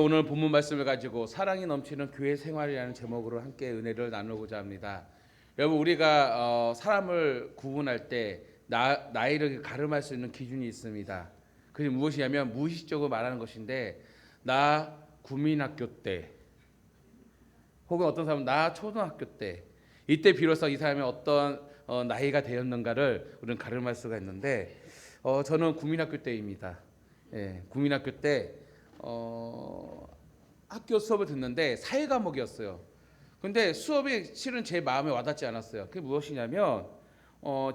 오늘 본문 말씀을 가지고 사랑이 넘치는 교회 생활이라는 제목으로 함께 은혜를 나누고자 합니다. 여러분, 우리가 사람을 구분할 때 나이를 가름할 수 있는 기준이 있습니다. 그게 무엇이냐면 무의식적으로 말하는 것인데, 나 국민학교 때, 혹은 어떤 사람은 나 초등학교 때, 이때 비로소 이 사람이 어떤 나이가 되었는가를 우리는 가름할 수가 있는데, 저는 국민학교 때입니다. 예, 국민학교 때 학교 수업을 듣는데 사회 과목이었어요. 근데 수업이 실은 제 마음에 와닿지 않았어요. 그게 무엇이냐면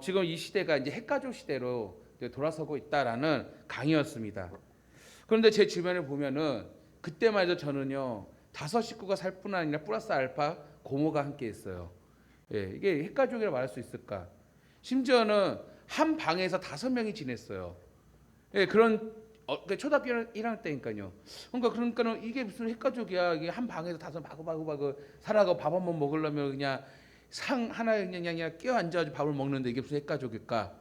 지금 이 시대가 이제 핵가족 시대로 이제 돌아서고 있다라는 강의였습니다. 그런데 제 주변을 보면은 그때만 해도 저는요, 다섯 식구가 살 뿐 아니라 플러스 알파 고모가 함께 있어요. 예, 이게 핵가족이라 말할 수 있을까? 심지어는 한 방에서 5명이 지냈어요. 예, 그런 초등학교 1학년 때니까요. 그러니까는 이게 무슨 핵가족이야? 이게 한 방에서 다섯 바글바글 살아가고 밥 한 번 먹으려면 그냥 상 하나에 그냥 끼어 앉아가지고 밥을 먹는데 이게 무슨 핵가족일까?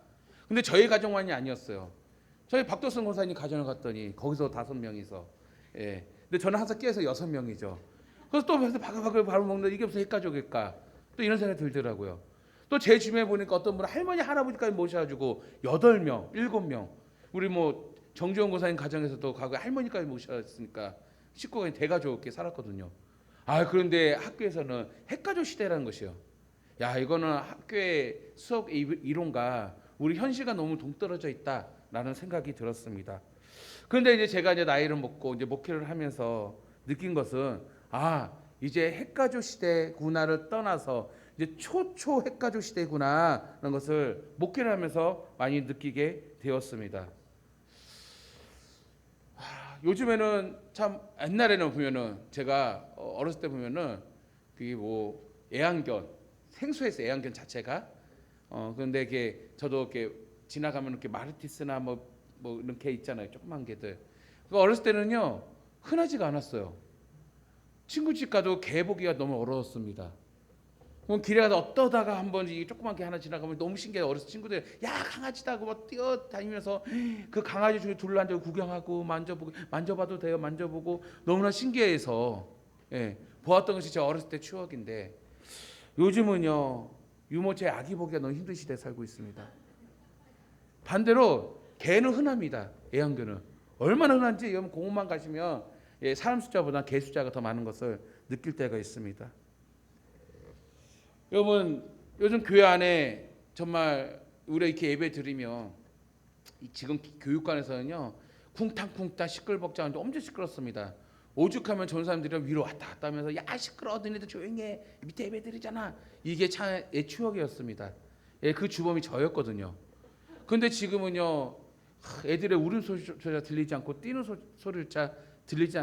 근데 저희 가정만이 아니었어요. 저희 박도선 권사님 가정을 갔더니 거기서 5명이서, 예. 근데 저는 항상 끼어서 6명이죠. 그래서 또 바글바글 밥을 먹는데 이게 무슨 핵가족일까? 또 이런 생각이 들더라고요. 또 제 주변에 보니까 어떤 분은 할머니 할아버지까지 모셔가지고 8명, 7명. 우리 뭐 정지원 고사님 가정에서도 과거에 할머니까지 모셨으니까 식구가 대가족게 살았거든요. 그런데 학교에서는 핵가족 시대라는 것이요. 야, 이거는 학교의 수업 이론과 우리 현실과 너무 동떨어져 있다라는 생각이 들었습니다. 그런데 이제 제가 이제 나이를 먹고 이제 목회를 하면서 느낀 것은, 이제 핵가족 시대구나를 떠나서 이제 초초 핵가족 시대구나라는 것을 목회를 하면서 많이 느끼게 되었습니다. 요즘에는 참, 옛날에는 보면은 제가 어렸을 때 보면은 그게 뭐 애완견, 생소해서 애완견 자체가 그런데 이게 저도 이렇게 지나가면 이렇게 마르티스나 뭐 이런 개 있잖아요, 조그만 개들. 그 어렸을 때는요 흔하지가 않았어요. 친구 집 가도 개 보기가 너무 어려웠습니다. 그럼 길에 가다 어떠다가 한번 이 조그만 개 하나 지나가면 너무 신기해. 어렸을 친구들 야 강아지다 하고 막 뛰어다니면서 그 강아지 중에 둘러앉아 구경하고 만져봐도 돼요, 만져보고 너무나 신기해서, 예, 보았던 것이 제 어렸을 때 추억인데, 요즘은요 유모차에 아기 보기가 너무 힘든 시대에 살고 있습니다. 반대로 개는 흔합니다. 애완견은 얼마나 흔한지 여러분 공원만 가시면, 예, 사람 숫자보다 개 숫자가 더 많은 것을 느낄 때가 있습니다. 여러분, 요즘 교회 안에 정말 우리가 이렇게 예배 드리면 지금 교육관에서는요 쿵탕쿵탕 시끌벅적한데 엄청 시끄럽습니다. 오죽하면 전사님들이 위로 왔다 갔다 하면서 야 시끄러워, 너네들 조용히 해, 밑에 예배 드리잖아. 이게 차의 추억이었습니다. 예, 그 주범이 저였거든요. 근데 지금은요 애들의 울음소리가 들리지 않고 뛰는 소리조차 들리지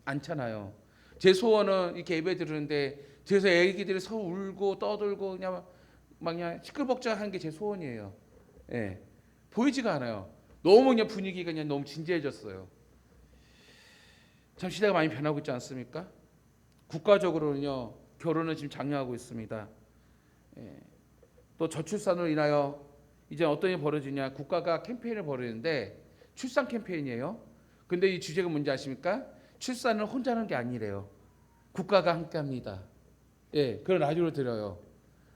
않잖아요. 제 소원은 이렇게 예배 드리는데 뒤에서 애기들이 서로 울고 떠들고 그냥 시끌벅적한 게 제 소원이에요. 예, 보이지가 않아요. 너무 그냥 분위기가 그냥 너무 진지해졌어요. 참 시대가 많이 변하고 있지 않습니까? 국가적으로는요 결혼을 지금 장려하고 있습니다. 예, 또 저출산으로 인하여 이제 어떤 일이 벌어지냐, 국가가 캠페인을 벌이는데 출산 캠페인이에요. 근데 이 주제가 뭔지 아십니까? 출산을 혼자 하는 게 아니래요. 국가가 함께합니다. 예, 그런 라디오를 들어요.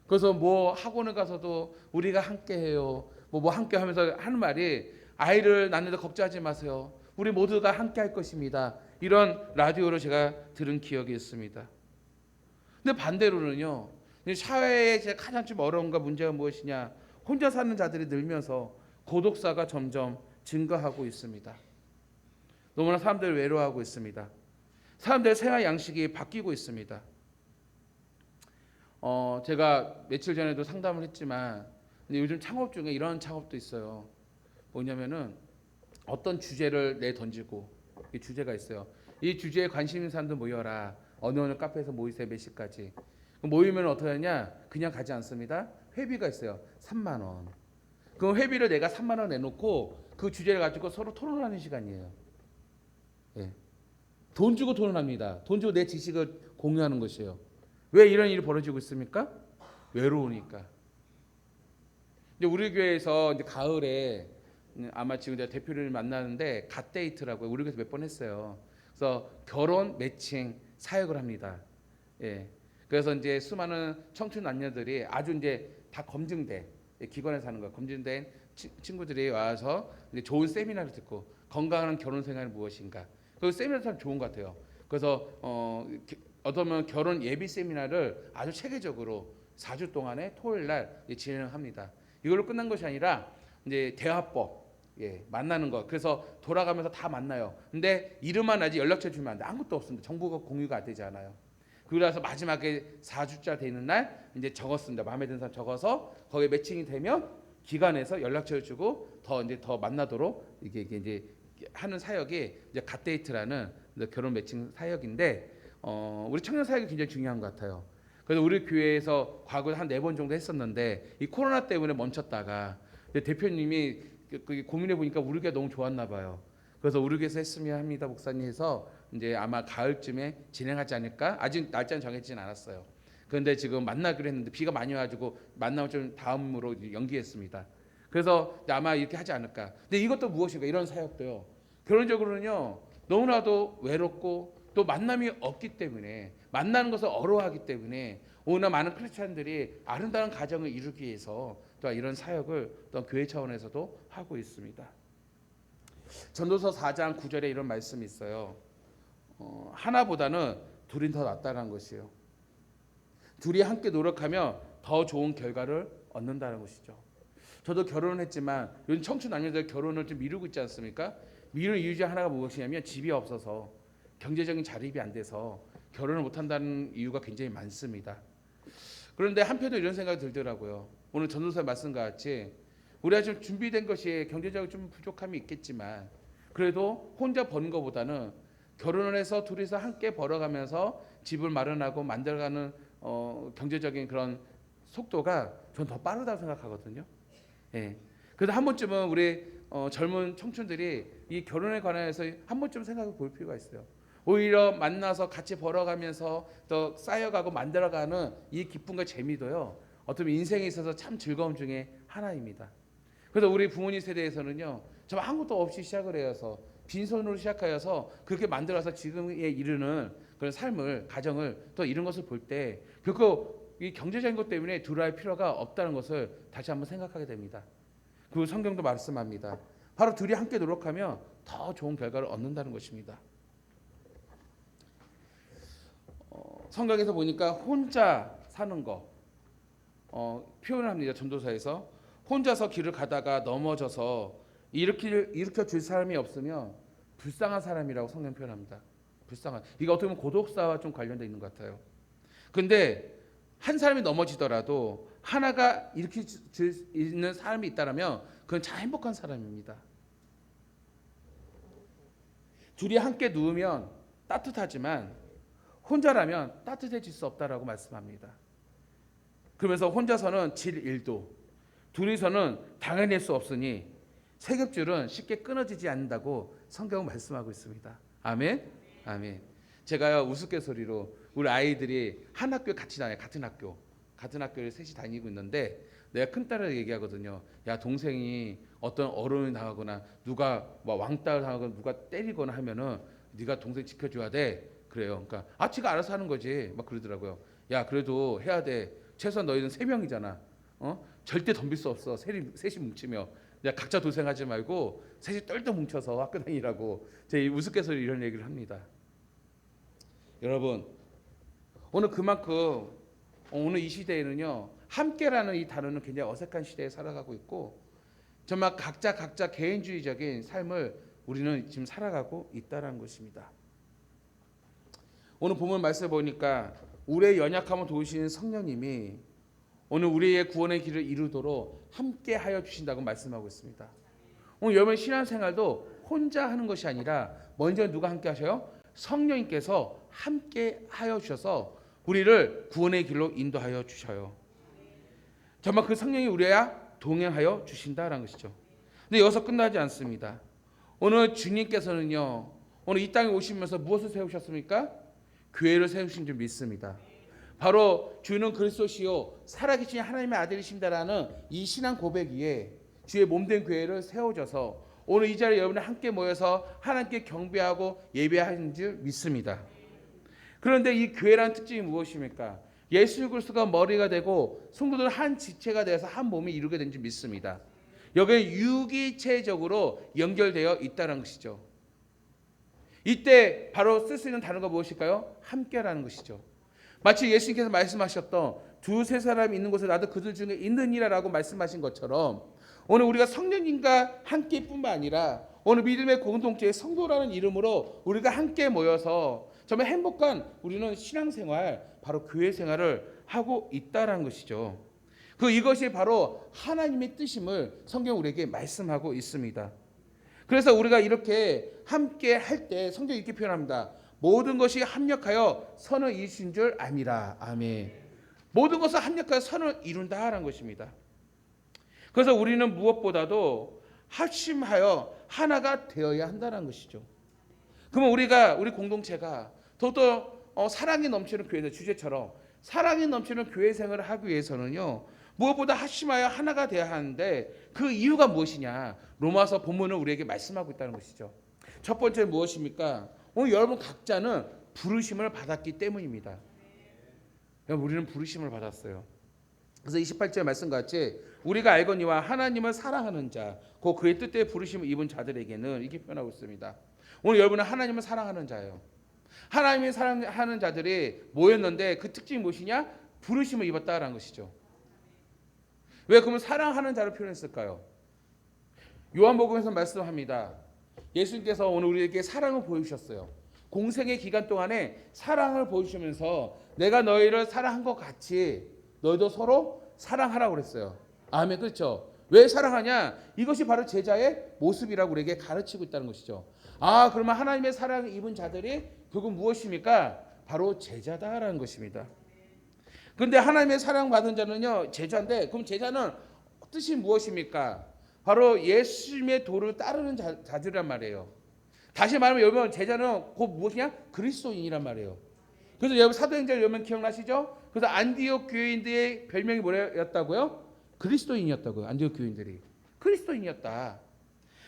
그래서 뭐 학원을 가서도 우리가 함께해요. 뭐 함께하면서 하는 말이, 아이를 낳는데 걱정하지 마세요. 우리 모두가 함께할 것입니다. 이런 라디오를 제가 들은 기억이 있습니다. 근데 반대로는요, 사회에 가장 좀 어려움과 문제가 무엇이냐? 혼자 사는 자들이 늘면서 고독사가 점점 증가하고 있습니다. 너무나 사람들이 외로워하고 있습니다. 사람들의 생활 양식이 바뀌고 있습니다. 제가 며칠 전에도 상담을 했지만, 근데 요즘 창업 중에 이런 창업도 있어요. 뭐냐면은 어떤 주제를 내 던지고, 이 주제가 있어요. 이 주제에 관심 있는 사람들 모여라. 어느 카페에서 모이세요, 몇 시까지. 모이면 어떻게 하냐? 그냥 가지 않습니다. 회비가 있어요. 3만 원. 그 회비를 내가 3만 원 내놓고 그 주제를 가지고 서로 토론하는 시간이에요. 예. 돈 주고 토론합니다. 돈 주고 내 지식을 공유하는 것이에요. 왜 이런 일이 벌어지고 있습니까? 외로우니까. 이제 우리 교회에서 이제 가을에 아마 지금 제가 대표를 만나는데 갓데이트라고 우리 교회에서 몇 번 했어요. 그래서 그래서 결혼 매칭 사역을 합니다. 예. 그래서 이제 수많은 청춘 남녀들이 아주 이제 다 검증된 기관에서 하는 거예요. 검증된 친구들이 와서 이제 좋은 세미나를 듣고 건강한 결혼 생활은 무엇인가. 그 세미나 참 좋은 것 같아요. 그래서 어쩌면 결혼 예비 세미나를 아주 체계적으로 4주 동안에 토요일 날 진행합니다. 이걸로 끝난 것이 아니라 이제 대화법, 만나는 거. 그래서 돌아가면서 다 만나요. 근데 이름만 아직 연락처 주면 안 돼. 아무것도 없습니다. 정보가 공유가 되지 않아요. 그래서 마지막에 4주차 되는 날 이제 적었습니다. 마음에 드는 사람 적어서 거기에 매칭이 되면 기관에서 연락처를 주고 더 만나도록 이게 이제 하는 사역이 이제 갓데이트라는 결혼 매칭 사역인데 우리 청년 사역이 굉장히 중요한 것 같아요. 그래서 우리 교회에서 과거에 한 4번 정도 했었는데 이 코로나 때문에 멈췄다가 대표님이 고민해 보니까 우리 교회가 너무 좋았나 봐요. 그래서 우리 교회에서 했으면 합니다. 목사님 해서 이제 아마 가을쯤에 진행하지 않을까? 아직 날짜는 정해지진 않았어요. 그런데 지금 만나기로 했는데 비가 많이 와가지고 만나면 좀 다음으로 연기했습니다. 그래서 아마 이렇게 하지 않을까. 근데 이것도 무엇인가? 이런 사역도요. 결론적으로는요. 너무나도 외롭고 또 만남이 없기 때문에 만나는 것을 어려워하기 때문에 오늘 많은 크리스찬들이 아름다운 가정을 이루기 위해서 또 이런 사역을 또 교회 차원에서도 하고 있습니다. 전도서 4장 9절에 이런 말씀이 있어요. 하나보다는 둘이 더 낫다는 것이에요. 둘이 함께 노력하며 더 좋은 결과를 얻는다는 것이죠. 저도 결혼을 했지만 요즘 청춘 남녀들 결혼을 좀 미루고 있지 않습니까? 미루는 이유 중 하나가 무엇이냐면 집이 없어서 경제적인 자립이 안 돼서 결혼을 못한다는 이유가 굉장히 많습니다. 그런데 한편으로 이런 생각이 들더라고요. 오늘 전도사 말씀과 같이 우리가 좀 준비된 것이 경제적으로 좀 부족함이 있겠지만 그래도 혼자 버는 것보다는 결혼을 해서 둘이서 함께 벌어가면서 집을 마련하고 만들어가는 경제적인 그런 속도가 전 더 빠르다고 생각하거든요. 예. 그래서 한 번쯤은 우리 젊은 청춘들이 이 결혼에 관해서 한 번쯤 생각해 볼 필요가 있어요. 오히려 만나서 같이 벌어가면서 더 쌓여가고 만들어가는 이 기쁨과 재미도요. 어쩌면 인생에 있어서 참 즐거움 중에 하나입니다. 그래서 우리 부모님 세대에서는요. 정말 아무것도 없이 시작을 해서 빈손으로 시작하여서 그렇게 만들어서 지금에 이르는 그런 삶을 가정을 또 이룬 것을 볼 때 결코 이 경제적인 것 때문에 두려워할 필요가 없다는 것을 다시 한번 생각하게 됩니다. 그리고 성경도 말씀합니다. 바로 둘이 함께 노력하며 더 좋은 결과를 얻는다는 것입니다. 성경에서 보니까 혼자 사는 거 표현을 합니다. 전도사에서 혼자서 길을 가다가 넘어져서 일으켜 줄 사람이 없으면 불쌍한 사람이라고 성경 표현합니다. 불쌍한. 이게 어떻게 보면 고독사와 좀 관련되어 있는 것 같아요. 그런데 한 사람이 넘어지더라도 하나가 일으킬 수 있는 사람이 있다면 그건 참 행복한 사람입니다. 둘이 함께 누우면 따뜻하지만 혼자라면 따뜻해질 수 없다라고 말씀합니다. 그러면서 혼자서는 질 일도 둘이서는 당해낼 수 없으니 세겹줄은 쉽게 끊어지지 않는다고 성경은 말씀하고 있습니다. 아멘. 아멘. 제가요 우스갯소리로 우리 아이들이 한 학교에 같이 다녀요. 같은 학교를 셋이 다니고 있는데 내가 큰딸을 얘기하거든요. 야 동생이 어떤 어려움이 당하거나 누가 뭐 왕따를 당하거나 누가 때리거나 하면은 네가 동생 지켜줘야 돼. 그래요. 그러니까 지가 알아서 하는 거지. 막 그러더라고요. 야 그래도 해야 돼. 최소한 너희는 3명이잖아. 절대 덤빌 수 없어. 셋이 뭉치며 그냥 각자 도생하지 말고 셋이 똘똘 뭉쳐서 학교 다니라고 제 우스갯소리 이런 얘기를 합니다. 여러분 오늘 그만큼 오늘 이 시대에는요 함께라는 이 단어는 굉장히 어색한 시대에 살아가고 있고 정말 각자 개인주의적인 삶을 우리는 지금 살아가고 있다는 것입니다. 오늘 본문 말씀 보니까 우리의 연약함을 도우시는 성령님이 오늘 우리의 구원의 길을 이루도록 함께하여 주신다고 말씀하고 있습니다. 오늘 여러분 신앙생활도 혼자 하는 것이 아니라 먼저 누가 함께 하셔요? 성령님께서 함께하여 주셔서 우리를 구원의 길로 인도하여 주셔요. 정말 그 성령이 우리와 동행하여 주신다라는 것이죠. 근데 여기서 끝나지 않습니다. 오늘 주님께서는요 오늘 이 땅에 오시면서 무엇을 세우셨습니까? 교회를 세우신 줄 믿습니다. 바로 주는 그리스도시요 살아계신 하나님의 아들이십니다라는 이 신앙 고백 위에 주의 몸된 교회를 세워줘서 오늘 이 자리에 여러분이 함께 모여서 하나님께 경배하고 예배하는 줄 믿습니다. 그런데 이 교회라는 특징이 무엇입니까? 예수 그리스도가 머리가 되고 성도들은 한 지체가 되어서 한 몸이 이루게 된 줄 믿습니다. 여기에 유기체적으로 연결되어 있다는 것이죠. 이때 바로 쓸 수 있는 단어가 무엇일까요? 함께라는 것이죠. 마치 예수님께서 말씀하셨던 두세 사람이 있는 곳에 나도 그들 중에 있느니라라고 말씀하신 것처럼 오늘 우리가 성령님과 함께뿐만 아니라 오늘 믿음의 공동체의 성도라는 이름으로 우리가 함께 모여서 정말 행복한 우리는 신앙생활, 바로 교회 생활을 하고 있다는 것이죠. 이것이 바로 하나님의 뜻임을 성경 우리에게 말씀하고 있습니다. 그래서 우리가 이렇게 함께 할 때 성경이 이렇게 표현합니다. 모든 것이 합력하여 선을 이루신 줄 아니라. 아멘. 모든 것을 합력하여 선을 이룬다라는 것입니다. 그래서 우리는 무엇보다도 합심하여 하나가 되어야 한다는 것이죠. 그러면 우리 공동체가 더더 사랑이 넘치는 교회 주제처럼 사랑이 넘치는 교회 생활을 하기 위해서는요, 무엇보다 합심하여 하나가 되어야 하는데 그 이유가 무엇이냐? 로마서 본문은 우리에게 말씀하고 있다는 것이죠. 첫 번째 무엇입니까? 오늘 여러분 각자는 부르심을 받았기 때문입니다. 우리는 부르심을 받았어요. 그래서 28절 말씀과 같이 우리가 알거니와 하나님을 사랑하는 자, 곧 그의 뜻대로 부르심을 입은 자들에게는 이렇게 표현하고 있습니다. 오늘 여러분은 하나님을 사랑하는 자예요. 하나님을 사랑하는 자들이 모였는데 그 특징이 무엇이냐? 부르심을 입었다라는 것이죠. 왜 그러면 사랑하는 자를 표현했을까요? 요한복음에서 말씀합니다. 예수님께서 오늘 우리에게 사랑을 보여주셨어요. 공생의 기간 동안에 사랑을 보여주시면서 내가 너희를 사랑한 것 같이 너희도 서로 사랑하라고 그랬어요. 아멘. 그렇죠? 왜 사랑하냐? 이것이 바로 제자의 모습이라고 우리에게 가르치고 있다는 것이죠. 그러면 하나님의 사랑을 입은 자들이 결국 무엇입니까? 바로 제자다라는 것입니다. 그런데 하나님의 사랑받은 자는요, 제자인데, 그럼 제자는 뜻이 무엇입니까? 바로 예수님의 도를 따르는 자들이란 말이에요. 다시 말하면 여러분, 제자는 곧 무엇이냐? 그리스도인이란 말이에요. 그래서 여러분 사도행전 여러분 기억나시죠? 그래서 안디옥 교인들의 별명이 뭐였다고요? 그리스도인이었다고요. 안디옥 교인들이 그리스도인이었다.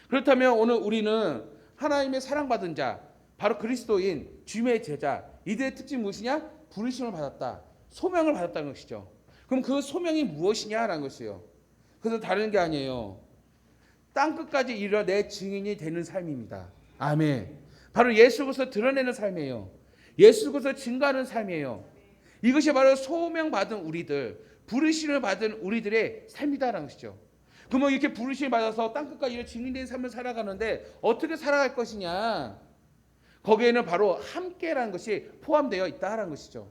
그렇다면 오늘 우리는 하나님의 사랑받은 자, 바로 그리스도인, 주님의 제자, 이들의 특징이 무엇이냐? 부르심을 받았다, 소명을 받았다는 것이죠. 그럼 그 소명이 무엇이냐라는 것이에요. 그래서 다른 게 아니에요. 땅끝까지 이르러 내 증인이 되는 삶입니다. 아멘. 바로 예수 그리스도 드러내는 삶이에요. 예수 그리스도 증거하는 삶이에요. 이것이 바로 소명받은 우리들, 부르심을 받은 우리들의 삶이다라는 것이죠. 그러면 이렇게 부르심을 받아서 땅끝까지 이렇게 증인된 삶을 살아가는데 어떻게 살아갈 것이냐? 거기에는 바로 함께라는 것이 포함되어 있다라는 것이죠.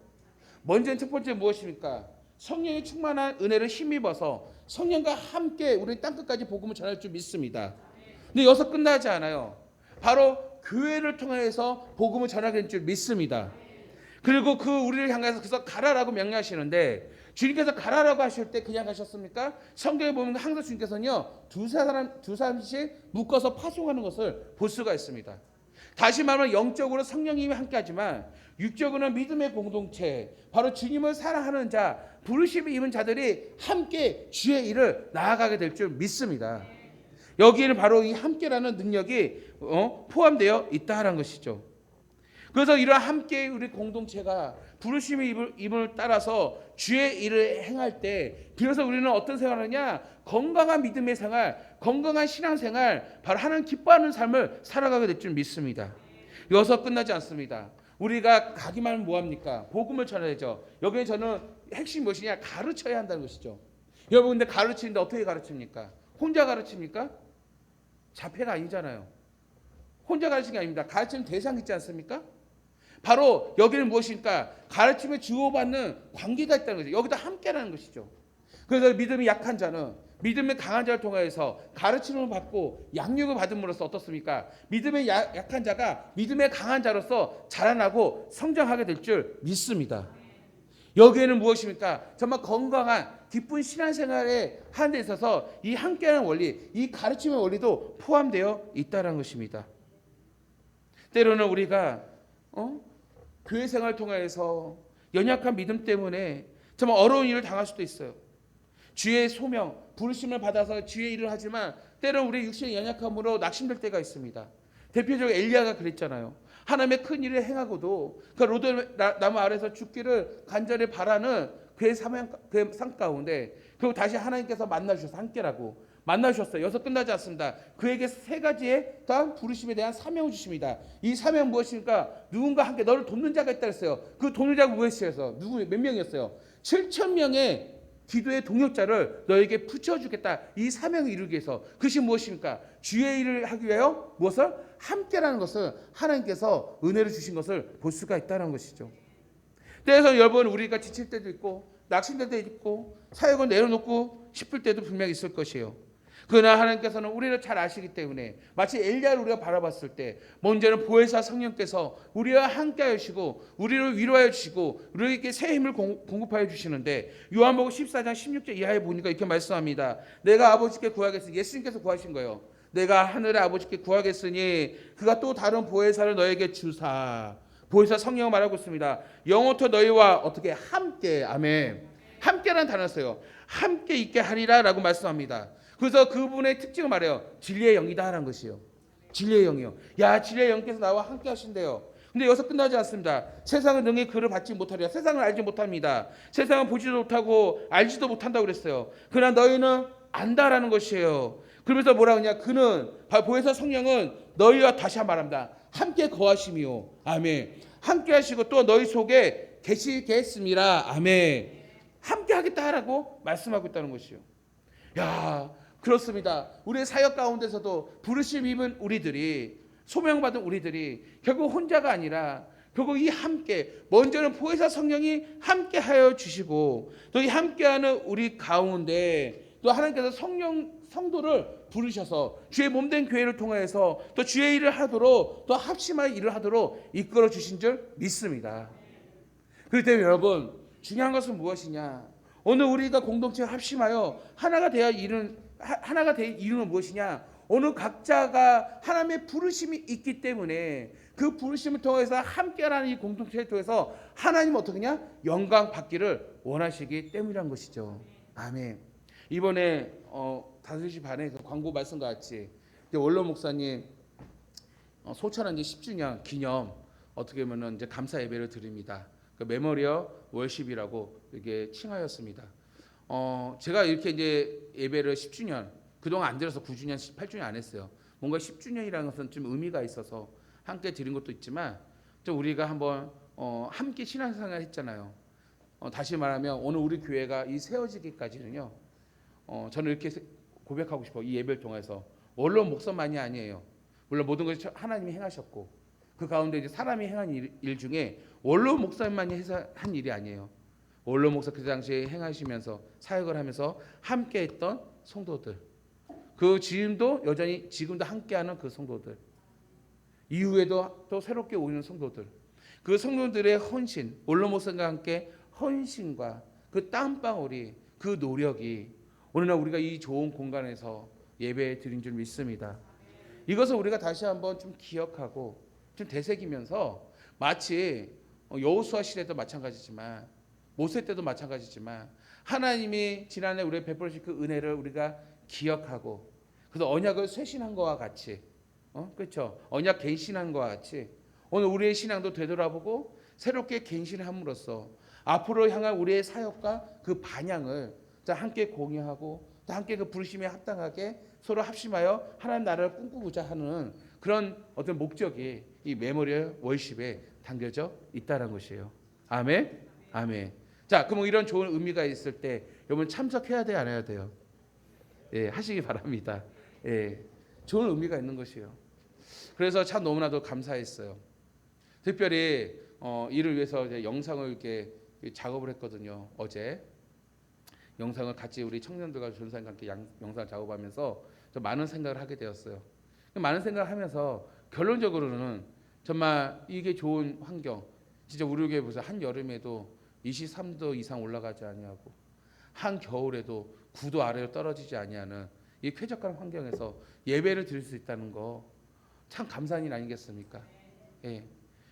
먼저 첫 번째 무엇입니까? 성령의 충만한 은혜를 힘입어서 성령과 함께 우리 땅끝까지 복음을 전할 줄 믿습니다. 근데 여기서 끝나지 않아요. 바로 교회를 통해서 복음을 전하게 될 줄 믿습니다. 그리고 우리를 향해서 그래서 가라라고 명령하시는데 주님께서 가라라고 하실 때 그냥 가셨습니까? 성경에 보면 항상 주님께서는요, 두 사람씩 묶어서 파송하는 것을 볼 수가 있습니다. 다시 말하면 영적으로 성령님이 함께하지만 육적으로는 믿음의 공동체, 바로 주님을 사랑하는 자, 부르심을 입은 자들이 함께 주의 일을 나아가게 될 줄 믿습니다. 여기에는 바로 이 함께라는 능력이 포함되어 있다는 것이죠. 그래서 이러한 함께 우리 공동체가 부르심의 입을 따라서 주의 일을 행할 때 비로소 우리는 어떤 생활을 하냐? 건강한 믿음의 생활, 건강한 신앙생활, 바로 하나님 기뻐하는 삶을 살아가게 될 줄 믿습니다. 여기서 끝나지 않습니다. 우리가 가기만 하면 뭐합니까? 복음을 전해야죠. 여기에 저는 핵심이 무엇이냐? 가르쳐야 한다는 것이죠. 여러분 근데 가르치는데 어떻게 가르칩니까? 혼자 가르칩니까? 자폐가 아니잖아요. 혼자 가르치는 게 아닙니다. 가르치는 대상이 있지 않습니까? 바로 여기는 무엇입니까? 가르침을 주고받는 관계가 있다는 거죠. 여기다 함께라는 것이죠. 그래서 믿음이 약한 자는 믿음의 강한 자를 통해서 가르침을 받고 양육을 받음으로써 어떻습니까? 믿음의 약한 자가 믿음의 강한 자로서 자라나고 성장하게 될 줄 믿습니다. 여기에는 무엇입니까? 정말 건강한 기쁜 신앙생활에 하는 데 있어서 이 함께하는 원리, 이 가르침의 원리도 포함되어 있다는 것입니다. 때로는 우리가 교회 생활을 통해서 연약한 믿음 때문에 정말 어려운 일을 당할 수도 있어요. 주의 소명, 부르심을 받아서 주의 일을 하지만 때로는 우리 육신의 연약함으로 낙심될 때가 있습니다. 대표적으로 엘리야가 그랬잖아요. 하나님의 큰 일을 행하고도 그 로드 나무 아래서 죽기를 간절히 바라는 그의 삶 가운데 그리고 다시 하나님께서 만나주셔서 함께라고 만나주셨어요. 여기서 끝나지 않습니다. 그에게 세 가지의 다음 부르심에 대한 사명을 주십니다. 이 사명은 무엇입니까? 누군가 함께 너를 돕는 자가 있다 했어요. 그 돕는 자가 무엇이었어요? 몇 명이었어요? 7천 명의 기도의 동역자를 너에게 붙여주겠다. 이 사명을 이루기 위해서. 그것이 무엇입니까? 주의 일을 하기 위하여 무엇을? 함께라는 것을 하나님께서 은혜를 주신 것을 볼 수가 있다는 것이죠. 그래서 여러분 우리가 지칠 때도 있고 낙심될 때도 있고 사역을 내려놓고 싶을 때도 분명히 있을 것이에요. 그러나 하나님께서는 우리를 잘 아시기 때문에 마치 엘리야를 우리가 바라봤을 때 먼저는 보혜사 성령께서 우리와 함께 하시고 우리를 위로하여 주시고 우리에게 새 힘을 공급하여 주시는데 요한복음 14장 16절 이하에 보니까 이렇게 말씀합니다. 내가 아버지께 구하겠으니 예수님께서 구하신 거예요. 내가 하늘의 아버지께 구하겠으니 그가 또 다른 보혜사를 너에게 주사 보혜사 성령을 말하고 있습니다. 영원토 너희와 어떻게 함께 아멘 함께라는 단어를 써요. 함께 있게 하리라 라고 말씀합니다. 그래서 그분의 특징을 말해요. 진리의 영이다 라는 것이요. 진리의 영이요. 야 진리의 영께서 나와 함께 하신대요. 근데 여기서 끝나지 않습니다. 세상은 능히 그를 받지 못하리라. 세상을 알지 못합니다. 세상은 보지도 못하고 알지도 못한다고 그랬어요. 그러나 너희는 안다라는 것이에요. 그러면서 뭐라 하냐? 그는 보혜사 성령은 너희와 다시 한번 말합니다. 함께 거하심이요. 아멘. 함께 하시고 또 너희 속에 계시겠습니다. 아멘. 함께 하겠다라고 말씀하고 있다는 것이요. 야, 그렇습니다. 우리의 사역 가운데서도 부르심 입은 우리들이 소명받은 우리들이 결국 혼자가 아니라 결국 이 함께 먼저는 보혜사 성령이 함께하여 주시고 또 이 함께하는 우리 가운데 또 하나님께서 성도를 부르셔서 주의 몸된 교회를 통해서 또 주의 일을 하도록 또 합심하여 일을 하도록 이끌어 주신 줄 믿습니다. 그렇기 때문에 여러분 중요한 것은 무엇이냐? 오늘 우리가 공동체 합심하여 하나가 되어 이루는 무엇이냐? 오늘 각자가 하나님의 부르심이 있기 때문에 그 부르심을 통해서 함께하는 이 공동체를 통해서 하나님 어떻게냐? 영광 받기를 원하시기 때문이란 것이죠. 아멘. 이번에 5시 반에 광고 말씀과 같이 원로 목사님 소천한 지 10주년 기념 어떻게 보면 이제 감사 예배를 드립니다. 그 메모리어 월십이라고 이게 칭하였습니다. 제가 이렇게 이제 예배를 10주년 그동안 안 드려서 9주년, 8주년 안 했어요. 뭔가 10주년이라는 것은 좀 의미가 있어서 함께 드린 것도 있지만 좀 우리가 한번 함께 신앙생활 했잖아요. 다시 말하면 오늘 우리 교회가 이 세워지기까지는요. 저는 이렇게 고백하고 싶어요. 이 예배를 통해서 원로 목사만이 아니에요. 물론 모든 것이 하나님이 행하셨고 그 가운데 이제 사람이 행한 일 중에 원로 목사만이 해서 한 일이 아니에요. 원로 목사 그 당시에 행하시면서 사역을 하면서 함께했던 성도들, 그 지금도 함께하는 그 성도들, 이후에도 또 새롭게 오는 성도들, 그 성도들의 헌신, 원로 목사과 함께 헌신과 그 땀방울이 그 노력이 오늘날 우리가 이 좋은 공간에서 예배 드린 줄 믿습니다. 이것을 우리가 다시 한번 좀 기억하고 좀 되새기면서 마치 여호수아 시대도 마찬가지지만 모세 때도 마찬가지지만 하나님이 지난해 우리에게 베풀으신 그 은혜를 우리가 기억하고 그래서 언약을 쇄신한 것과 같이 그렇죠? 언약 갱신한 것과 같이 오늘 우리의 신앙도 되돌아보고 새롭게 갱신함으로써 앞으로 향한 우리의 사역과 그 방향을 함께 공유하고 또 함께 그 부르심에 합당하게 서로 합심하여 하나님 나라를 꿈꾸고자 하는 그런 어떤 목적이 이 메모리얼 월십에 담겨져 있다는 것이에요. 아멘. 아멘. 자, 그럼 이런 좋은 의미가 있을 때 여러분 참석해야 돼, 안 해야 돼요? 예, 하시기 바랍니다. 예, 좋은 의미가 있는 것이에요. 그래서 참 너무나도 감사했어요. 특별히 이를 위해서 이제 영상을 이렇게 작업을 했거든요. 어제 영상을 같이 우리 청년들과 전사님과 함께 영상을 작업하면서 좀 많은 생각을 하게 되었어요. 많은 생각을 하면서 결론적으로는 정말 이게 좋은 환경. 진짜 우리 교회 보세요. 한 여름에도 23도 이상 올라가지 아니하고 한 겨울에도 9도 아래로 떨어지지 아니하는 이 쾌적한 환경에서 예배를 드릴 수 있다는 거 참 감사한 일 아니겠습니까? 예.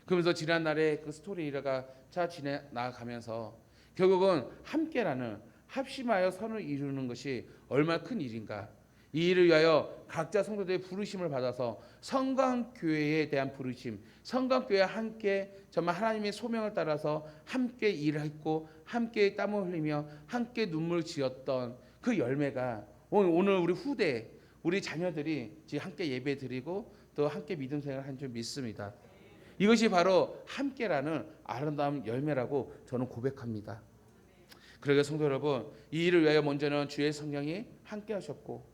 그러면서 지난날에 그 스토리가 차 지내 나가면서 결국은 함께라는 합심하여 선을 이루는 것이 얼마나 큰 일인가. 이 일을 위하여 각자 성도들의 부르심을 받아서 성강교회에 대한 부르심, 성강교회와 함께 정말 하나님의 소명을 따라서 함께 일했고 함께 땀을 흘리며 함께 눈물을 지었던 그 열매가 오늘 우리 후대, 우리 자녀들이 지금 함께 예배 드리고 또 함께 믿음 생활을 한 줄 믿습니다. 이것이 바로 함께라는 아름다운 열매라고 저는 고백합니다. 그러게 성도 여러분, 이 일을 위하여 먼저는 주의 성령이 함께 하셨고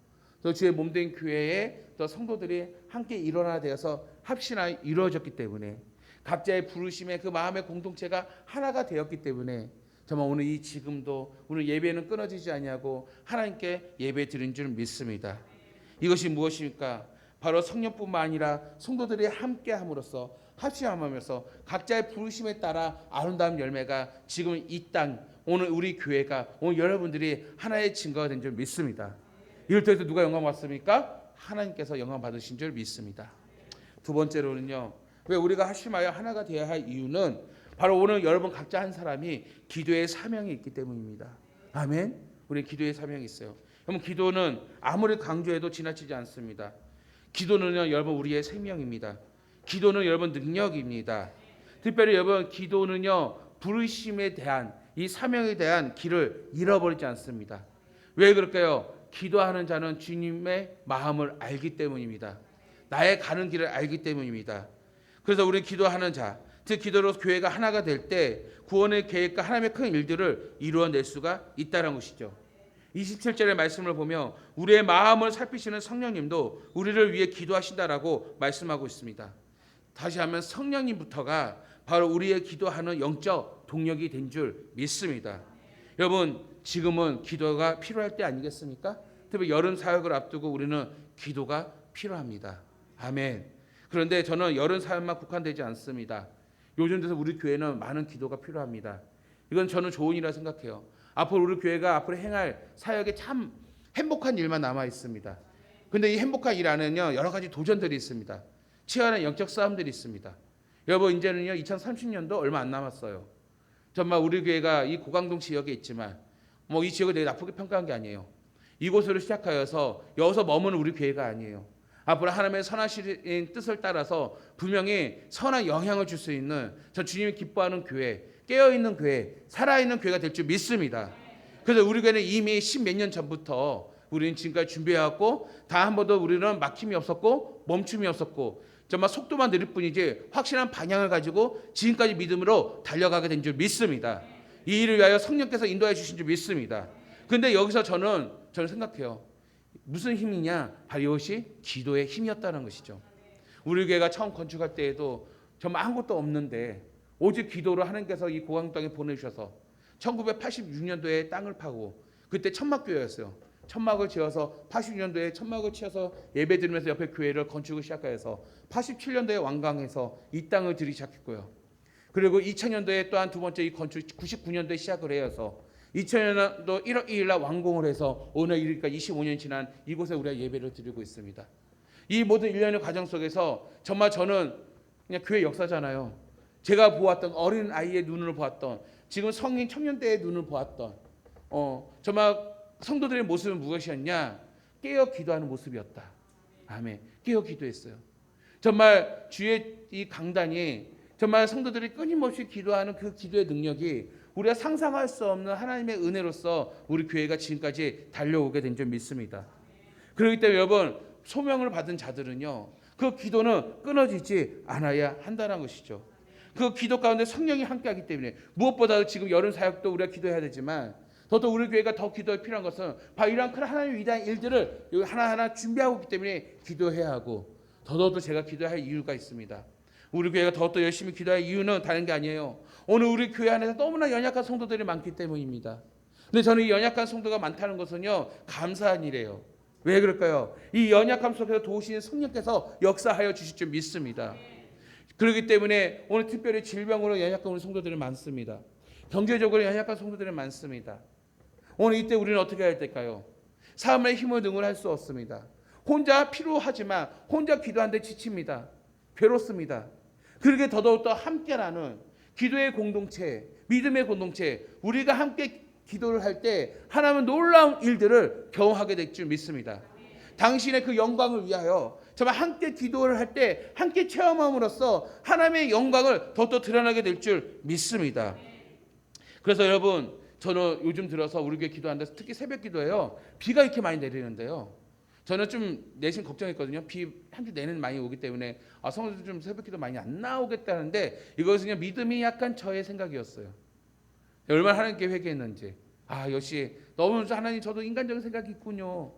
또 주의 몸된 교회에 또 성도들이 함께 일어나 되어서 합시나 이루어졌기 때문에 각자의 부르심의 그 마음의 공동체가 하나가 되었기 때문에 정말 오늘 이 지금도 오늘 예배는 끊어지지 아니하고 하나님께 예배 드린 줄 믿습니다. 이것이 무엇입니까? 바로 성령뿐만 아니라 성도들이 함께 함으로써 합심하면서 각자의 부르심에 따라 아름다운 열매가 지금 이 땅 오늘 우리 교회가 오늘 여러분들이 하나의 증거가 된 줄 믿습니다. 이를 통해서 누가 영광 받습니까? 하나님께서 영광 받으신 줄 믿습니다. 두 번째로는요, 왜 우리가 합심하여 하나가 되어야 할 이유는 바로 오늘 여러분 각자 한 사람이 기도의 사명이 있기 때문입니다. 아멘. 우리 기도의 사명이 있어요. 여러분 기도는 아무리 강조해도 지나치지 않습니다. 기도는요 여러분 우리의 생명입니다. 기도는 여러분 능력입니다. 특별히 여러분 기도는요 부르심에 대한 이 사명에 대한 길을 잃어버리지 않습니다. 왜 그럴까요? 기도하는 자는 주님의 마음을 알기 때문입니다. 나의 가는 길을 알기 때문입니다. 그래서 우리 기도하는 자, 즉 기도로 교회가 하나가 될 때 구원의 계획과 하나님의 큰 일들을 이루어낼 수가 있다는 것이죠. 27절의 말씀을 보며 우리의 마음을 살피시는 성령님도 우리를 위해 기도하신다라고 말씀하고 있습니다. 다시 하면 성령님부터가 바로 우리의 기도하는 영적 동력이 된 줄 믿습니다. 여러분 지금은 기도가 필요할 때 아니겠습니까? 특히 여름 사역을 앞두고 우리는 기도가 필요합니다. 아멘. 그런데 저는 여름 사역만 국한되지 않습니다. 요즘 들어서 우리 교회는 많은 기도가 필요합니다. 이건 저는 좋은 일이라 생각해요. 앞으로 우리 교회가 앞으로 행할 사역에 참 행복한 일만 남아 있습니다. 그런데 이 행복한 일 안에는요 여러 가지 도전들이 있습니다. 치열한 영적 싸움들이 있습니다. 여러분 이제는요 2030년도 얼마 안 남았어요. 정말 우리 교회가 이 고강동 지역에 있지만 이 지역을 되게 나쁘게 평가한 게 아니에요. 이곳으로 시작하여서 여기서 머무는 우리 교회가 아니에요. 앞으로 하나님의 선하신 뜻을 따라서 분명히 선한 영향을 줄 수 있는 저 주님이 기뻐하는 교회, 깨어있는 교회, 살아있는 교회가 될 줄 믿습니다. 그래서 우리 교회는 이미 10몇 년 전부터 우리는 지금까지 준비해왔고 다 한 번도 우리는 막힘이 없었고 멈춤이 없었고 정말 속도만 느릴 뿐이지 확실한 방향을 가지고 지금까지 믿음으로 달려가게 된 줄 믿습니다. 이 일을 위하여 성령께서 인도해 주신 줄 믿습니다. 그런데 여기서 저는 생각해요. 무슨 힘이냐? 바로 이것이 기도의 힘이었다는 것이죠. 우리 교회가 처음 건축할 때에도 정말 아무것도 없는데 오직 기도로 하나님께서 이 고강 땅에 보내주셔서 1986년도에 땅을 파고 그때 천막교회였어요. 천막을 지어서 86년도에 천막을 치어서 예배드리면서 옆에 교회를 건축을 시작해서 87년도에 완강해서 이 땅을 들이기 시작했고요. 그리고 2000년도에 또한 두 번째 이 건축 99년도에 시작을 해서 2000년도 1월 2일 날 완공을 해서 오늘 이르니까 25년이 지난 이곳에 우리가 예배를 드리고 있습니다. 이 모든 일련의 과정 속에서 정말 저는 그냥 교회 역사잖아요. 제가 보았던 어린 아이의 눈으로 보았던 지금 성인 청년 때의 눈을 보았던 정말 성도들의 모습은 무엇이었냐? 깨어 기도하는 모습이었다. 아멘. 깨어 기도했어요. 정말 주의 이 강단이 정말 성도들이 끊임없이 기도하는 그 기도의 능력이 우리가 상상할 수 없는 하나님의 은혜로서 우리 교회가 지금까지 달려오게 된 줄 믿습니다. 그렇기 때문에 여러분 소명을 받은 자들은요 그 기도는 끊어지지 않아야 한다는 것이죠. 그 기도 가운데 성령이 함께하기 때문에 무엇보다도 지금 여름 사역도 우리가 기도해야 되지만 더더 우리 교회가 더 기도에 필요한 것은 바로 이러한 큰 하나님의 위대한 일들을 하나하나 준비하고 있기 때문에 기도해야 하고 더더더 제가 기도할 이유가 있습니다. 우리 교회가 더더 열심히 기도할 이유는 다른 게 아니에요. 오늘 우리 교회 안에서 너무나 연약한 성도들이 많기 때문입니다. 근데 저는 이 연약한 성도가 많다는 것은요 감사한 일이에요. 왜 그럴까요? 이 연약함 속에서 도우시는 성령께서 역사하여 주실 줄 믿습니다. 그렇기 때문에 오늘 특별히 질병으로 연약한 우리 성도들이 많습니다. 경제적으로 연약한 성도들이 많습니다. 오늘 이때 우리는 어떻게 해야 될까요? 삶의 힘을 능을할 수 없습니다. 혼자 필요하지만 혼자 기도하는데 지칩니다. 괴롭습니다. 그러게 더더욱 더 함께라는 기도의 공동체, 믿음의 공동체, 우리가 함께 기도를 할 때 하나님은 놀라운 일들을 경험하게 될 줄 믿습니다. 당신의 그 영광을 위하여 정말 함께 기도를 할 때 함께 체험함으로써 하나님의 영광을 더더 드러나게 될 줄 믿습니다. 그래서 여러분, 저는 요즘 들어서 우리 교회 기도하는데 특히 새벽 기도예요. 비가 이렇게 많이 내리는데요. 저는 좀 내심 걱정했거든요. 비 한 주 내내 많이 오기 때문에 성도들 좀 새벽 기도 많이 안 나오겠다는데 이것은 그냥 믿음이 약간 저의 생각이었어요. 얼마나 하나님께 회개했는지. 역시 너무 하나님, 저도 인간적인 생각이 있군요.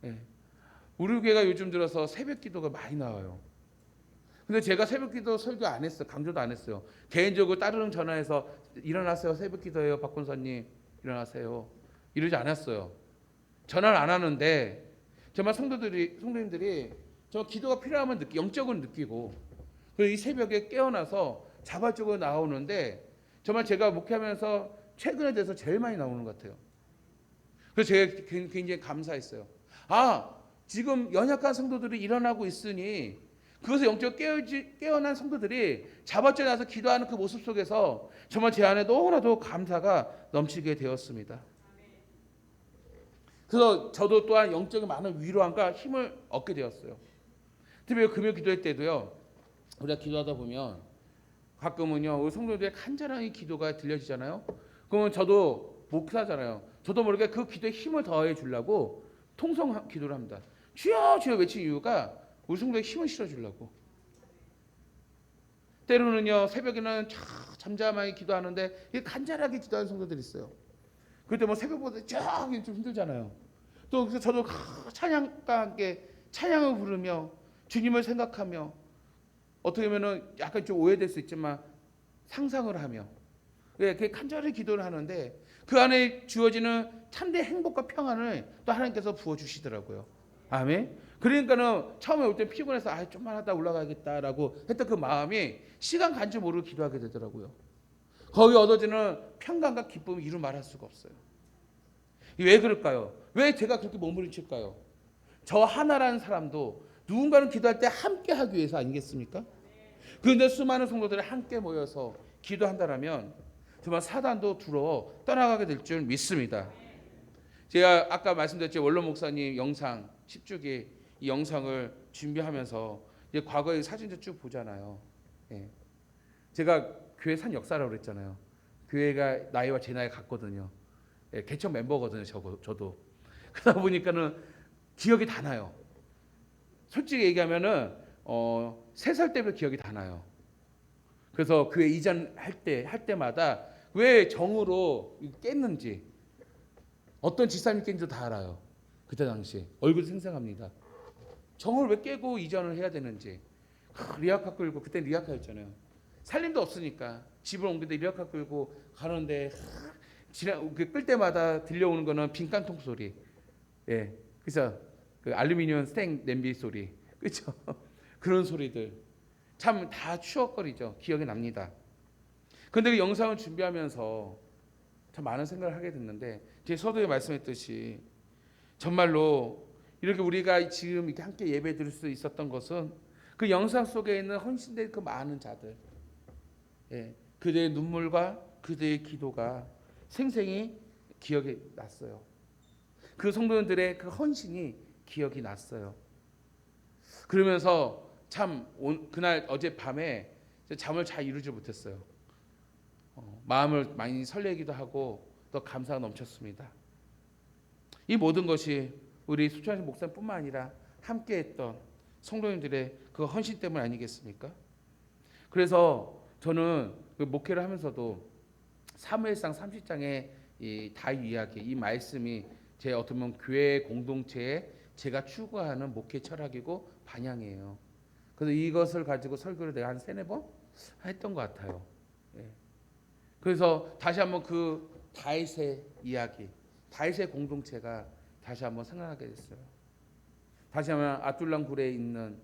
예. 우리 교회가 요즘 들어서 새벽 기도가 많이 나와요. 근데 제가 새벽 기도 설교 안 했어요. 강조도 안 했어요. 개인적으로 따르릉 전화해서 일어나세요. 새벽 기도예요. 박 권사님 일어나세요. 이러지 않았어요. 전화를 안 하는데 정말 성도님들이 저 기도가 필요하면 영적으로 느끼고, 그리고 이 새벽에 깨어나서 자발적으로 나오는데 정말 제가 목회하면서 최근에 돼서 제일 많이 나오는 것 같아요. 그래서 제가 굉장히 감사했어요. 지금 연약한 성도들이 일어나고 있으니 그것을 영적으로 깨어난 성도들이 자발적으로 나서 기도하는 그 모습 속에서 정말 제 안에 너무나도 감사가 넘치게 되었습니다. 그래서 저도 또한 영적인 많은 위로함과 힘을 얻게 되었어요. 특히 금요 기도회 때도요, 우리가 기도하다 보면 가끔은요 우리 성도들의 간절한 기도가 들려지잖아요. 그러면 저도 목사잖아요. 저도 모르게 그 기도에 힘을 더해 주려고 통성 기도를 합니다. 주여 주여 외치는 이유가 우리 성도에 힘을 실어주려고. 때로는요 새벽에는 잠잠하게 기도하는데 간절하게 기도하는 성도들이 있어요. 그때 새벽보다 좀 힘들잖아요. 또 그래서 저도 찬양과 함께 찬양을 부르며 주님을 생각하며, 어떻게 보면은 약간 좀 오해될 수 있지만 상상을 하며, 그게 간절히 기도를 하는데 그 안에 주어지는 참된 행복과 평안을 또 하나님께서 부어주시더라고요. 아멘. 그러니까는 처음에 올 때 피곤해서 좀만 하다 올라가겠다라고 했던 그 마음이 시간 간 줄 모르고 기도하게 되더라고요. 거기 얻어지는 평강과 기쁨이 이루 말할 수가 없어요. 왜 그럴까요? 왜 제가 그렇게 몸부림칠까요? 저 하나라는 사람도 누군가는 기도할 때 함께 하기 위해서 아니겠습니까? 그런데 수많은 성도들이 함께 모여서 기도한다라면 정말 사단도 두려워 떠나가게 될 줄 믿습니다. 제가 아까 말씀드렸죠. 원로 목사님 영상 10주기 이 영상을 준비하면서 이제 과거의 사진도 쭉 보잖아요. 예. 제가 교회 산 역사라고 그랬잖아요. 교회가 나이와 제 나이 같거든요. 예, 개척 멤버거든요. 저도. 그러다 보니까는 기억이 다 나요. 솔직히 얘기하면은 3살 때부터 기억이 다 나요. 그래서 교회 이전할 때마다 왜 정으로 깼는지, 어떤 집사님이 깼는지도 다 알아요. 그때 당시 얼굴 생생합니다. 정을 왜 깨고 이전을 해야 되는지. 리아카 끌고, 그때 리아카였잖아요. 살림도 없으니까 집을 옮기는데 리아카 끌고 가는데 끌 때마다 들려오는 거는 빈칸통 소리. 예, 그래서 그 알루미늄 스텐 냄비 소리, 그렇죠? 그런 소리들 참 다 추억거리죠. 기억이 납니다. 그런데 그 영상을 준비하면서 참 많은 생각을 하게 됐는데, 제 서두에 말씀했듯이 정말로 이렇게 우리가 지금 이렇게 함께 예배 드릴 수 있었던 것은 그 영상 속에 있는 헌신된 그 많은 자들, 그들의 눈물과 그들의 기도가 생생히 기억이 났어요. 그 성도들의 그 헌신이 기억이 났어요. 그러면서 참 그날 어젯밤에 잠을 잘 이루지 못했어요. 마음을 많이 설레기도 하고 또 감사가 넘쳤습니다. 이 모든 것이 우리 수천식 목사뿐만 아니라 함께했던 성도님들의 그 헌신 때문 아니겠습니까? 그래서 저는 그 목회를 하면서도 사무엘상 30장의 이 다윗 이야기, 이 말씀이 제 어떻게 보면 교회 공동체에 제가 추구하는 목회 철학이고 방향이에요. 그래서 이것을 가지고 설교를 내가 한 3-4번 했던 것 같아요. 그래서 다시 한번 그 다윗의 이야기, 다윗의 공동체가 다시 한번 생각하게 됐어요. 다시 한번 아둘람 굴에 있는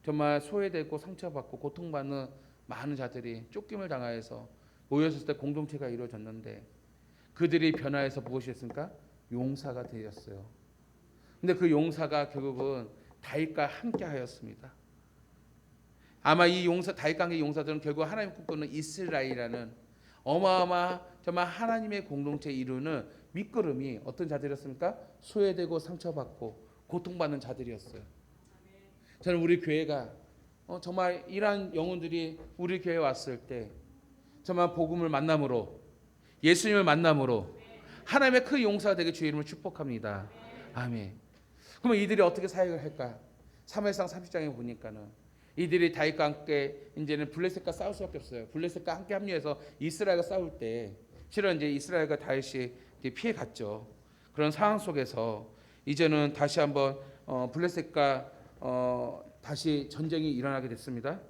정말 소외되고 상처받고 고통받는 많은 자들이 쫓김을 당하여서 모였을 때 공동체가 이루어졌는데, 그들이 변화해서 무엇이 했습니까? 용사가 되었어요. 근데 그 용사가 결국은 다윗과 함께 하였습니다. 아마 이 다윗 관계 용사들은 결국 하나님 꿈꾸는 이스라엘이라는 어마어마한 정말 하나님의 공동체 이루는 밑거름이 어떤 자들이었습니까? 소외되고 상처받고 고통받는 자들이었어요. 저는 우리 교회가 정말 이러한 영혼들이 우리 교회에 왔을 때 정말 복음을 만남으로 예수님을 만남으로 하나님의 그 용사가 되게 주의 이름을 축복합니다. 아멘. 그러면 이들이 어떻게 사역을 할까? 사무엘상 30장에 보니까는 이들이 다윗과 함께 이제는 블레셋과 싸울 수밖에 없어요. 블레셋과 함께 합류해서 이스라엘과 싸울 때 실은 이제 이스라엘과 다윗이 이제 피해 갔죠. 그런 상황 속에서 이제는 다시 한번 블레셋과 다시 전쟁이 일어나게 됐습니다.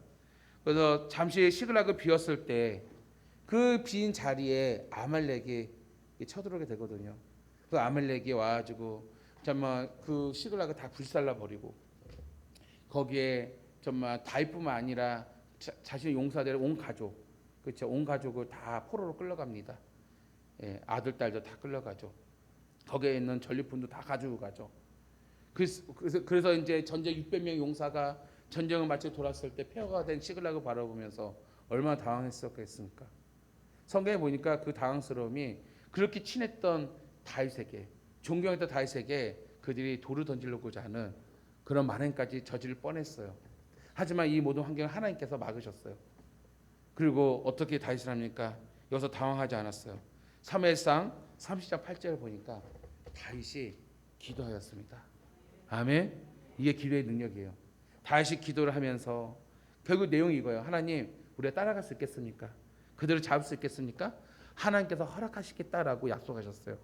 그래서 잠시 시글락을 비웠을 때 그 빈 자리에 아말렉이 쳐들어오게 되거든요. 그 아말렉이 와가지고 정말 그 시글락을 다 불살라 버리고 거기에 정말 다윗뿐만 아니라 자신의 용사들의 온 가족, 그렇죠? 온 가족을 다 포로로 끌려갑니다. 예, 아들 딸도 다 끌려가죠. 거기에 있는 전리품도 다 가지고 가죠. 그래서 이제 전쟁 600명 용사가 전쟁을 마치고 돌아왔을 때 폐허가 된 시글락을 바라보면서 얼마나 당황했었겠습니까? 성경에 보니까 그 당황스러움이 그렇게 친했던 다윗에게, 존경했던 다윗에게 그들이 돌을 던지려고자 하는 그런 만행까지 저지를 뻔했어요. 하지만 이 모든 환경을 하나님께서 막으셨어요. 그리고 어떻게 다윗을 합니까? 여기서 당황하지 않았어요. 사무엘상 30장 8절을 보니까 다윗이 기도하였습니다. 아멘. 이게 기도의 능력이에요. 다윗이 기도를 하면서 결국 내용이 이거예요. 하나님, 우리가 따라갈 수 있겠습니까? 그들을 잡을 수 있겠습니까? 하나님께서 허락하시겠다라고 약속하셨어요.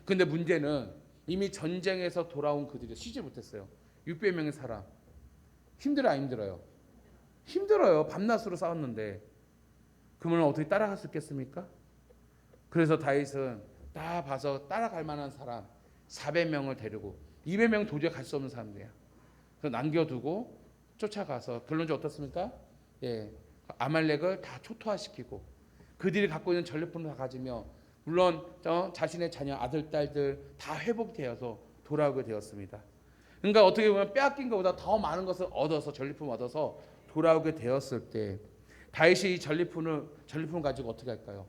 근데 문제는 이미 전쟁에서 돌아온 그들이 쉬지 못했어요. 600명의 사람. 힘들어요, 안 힘들어요? 힘들어요. 밤낮으로 싸웠는데. 그러면 어떻게 따라갈 수 있겠습니까? 그래서 다윗은 다 봐서 따라갈 만한 사람 400명을 데리고 200명 도저히 갈 수 없는 사람들이야. 그래서 남겨두고 쫓아가서 결론적으로 어떻습니까? 예, 아말렉을 다 초토화시키고 그들이 갖고 있는 전리품을 다 가지며 물론 자신의 자녀 아들 딸들 다 회복되어서 돌아오게 되었습니다. 그러니까 어떻게 보면 빼앗긴 것보다 더 많은 것을 얻어서 전리품을 얻어서 돌아오게 되었을 때 다윗이 이 전리품을 가지고 어떻게 할까요?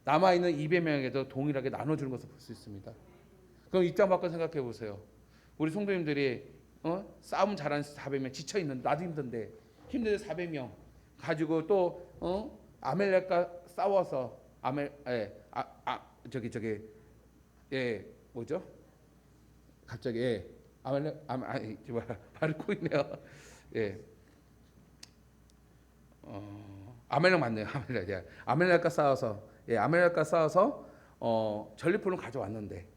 남아 있는 200명에게도 동일하게 나눠주는 것을 볼 수 있습니다. 그럼 입장 바꿔 생각해 보세요. 우리 성도님들이 싸움 잘하는 400명 지쳐 있는 나도 힘든데 힘든데 400명 가지고 또 아멜렉과 싸워서 뭐죠? 갑자기 발을 꼬이네요. 예. 아멜렉 맞네요. 아멜렉과 싸워서 아멜렉과 싸워서 전리품을 가져왔는데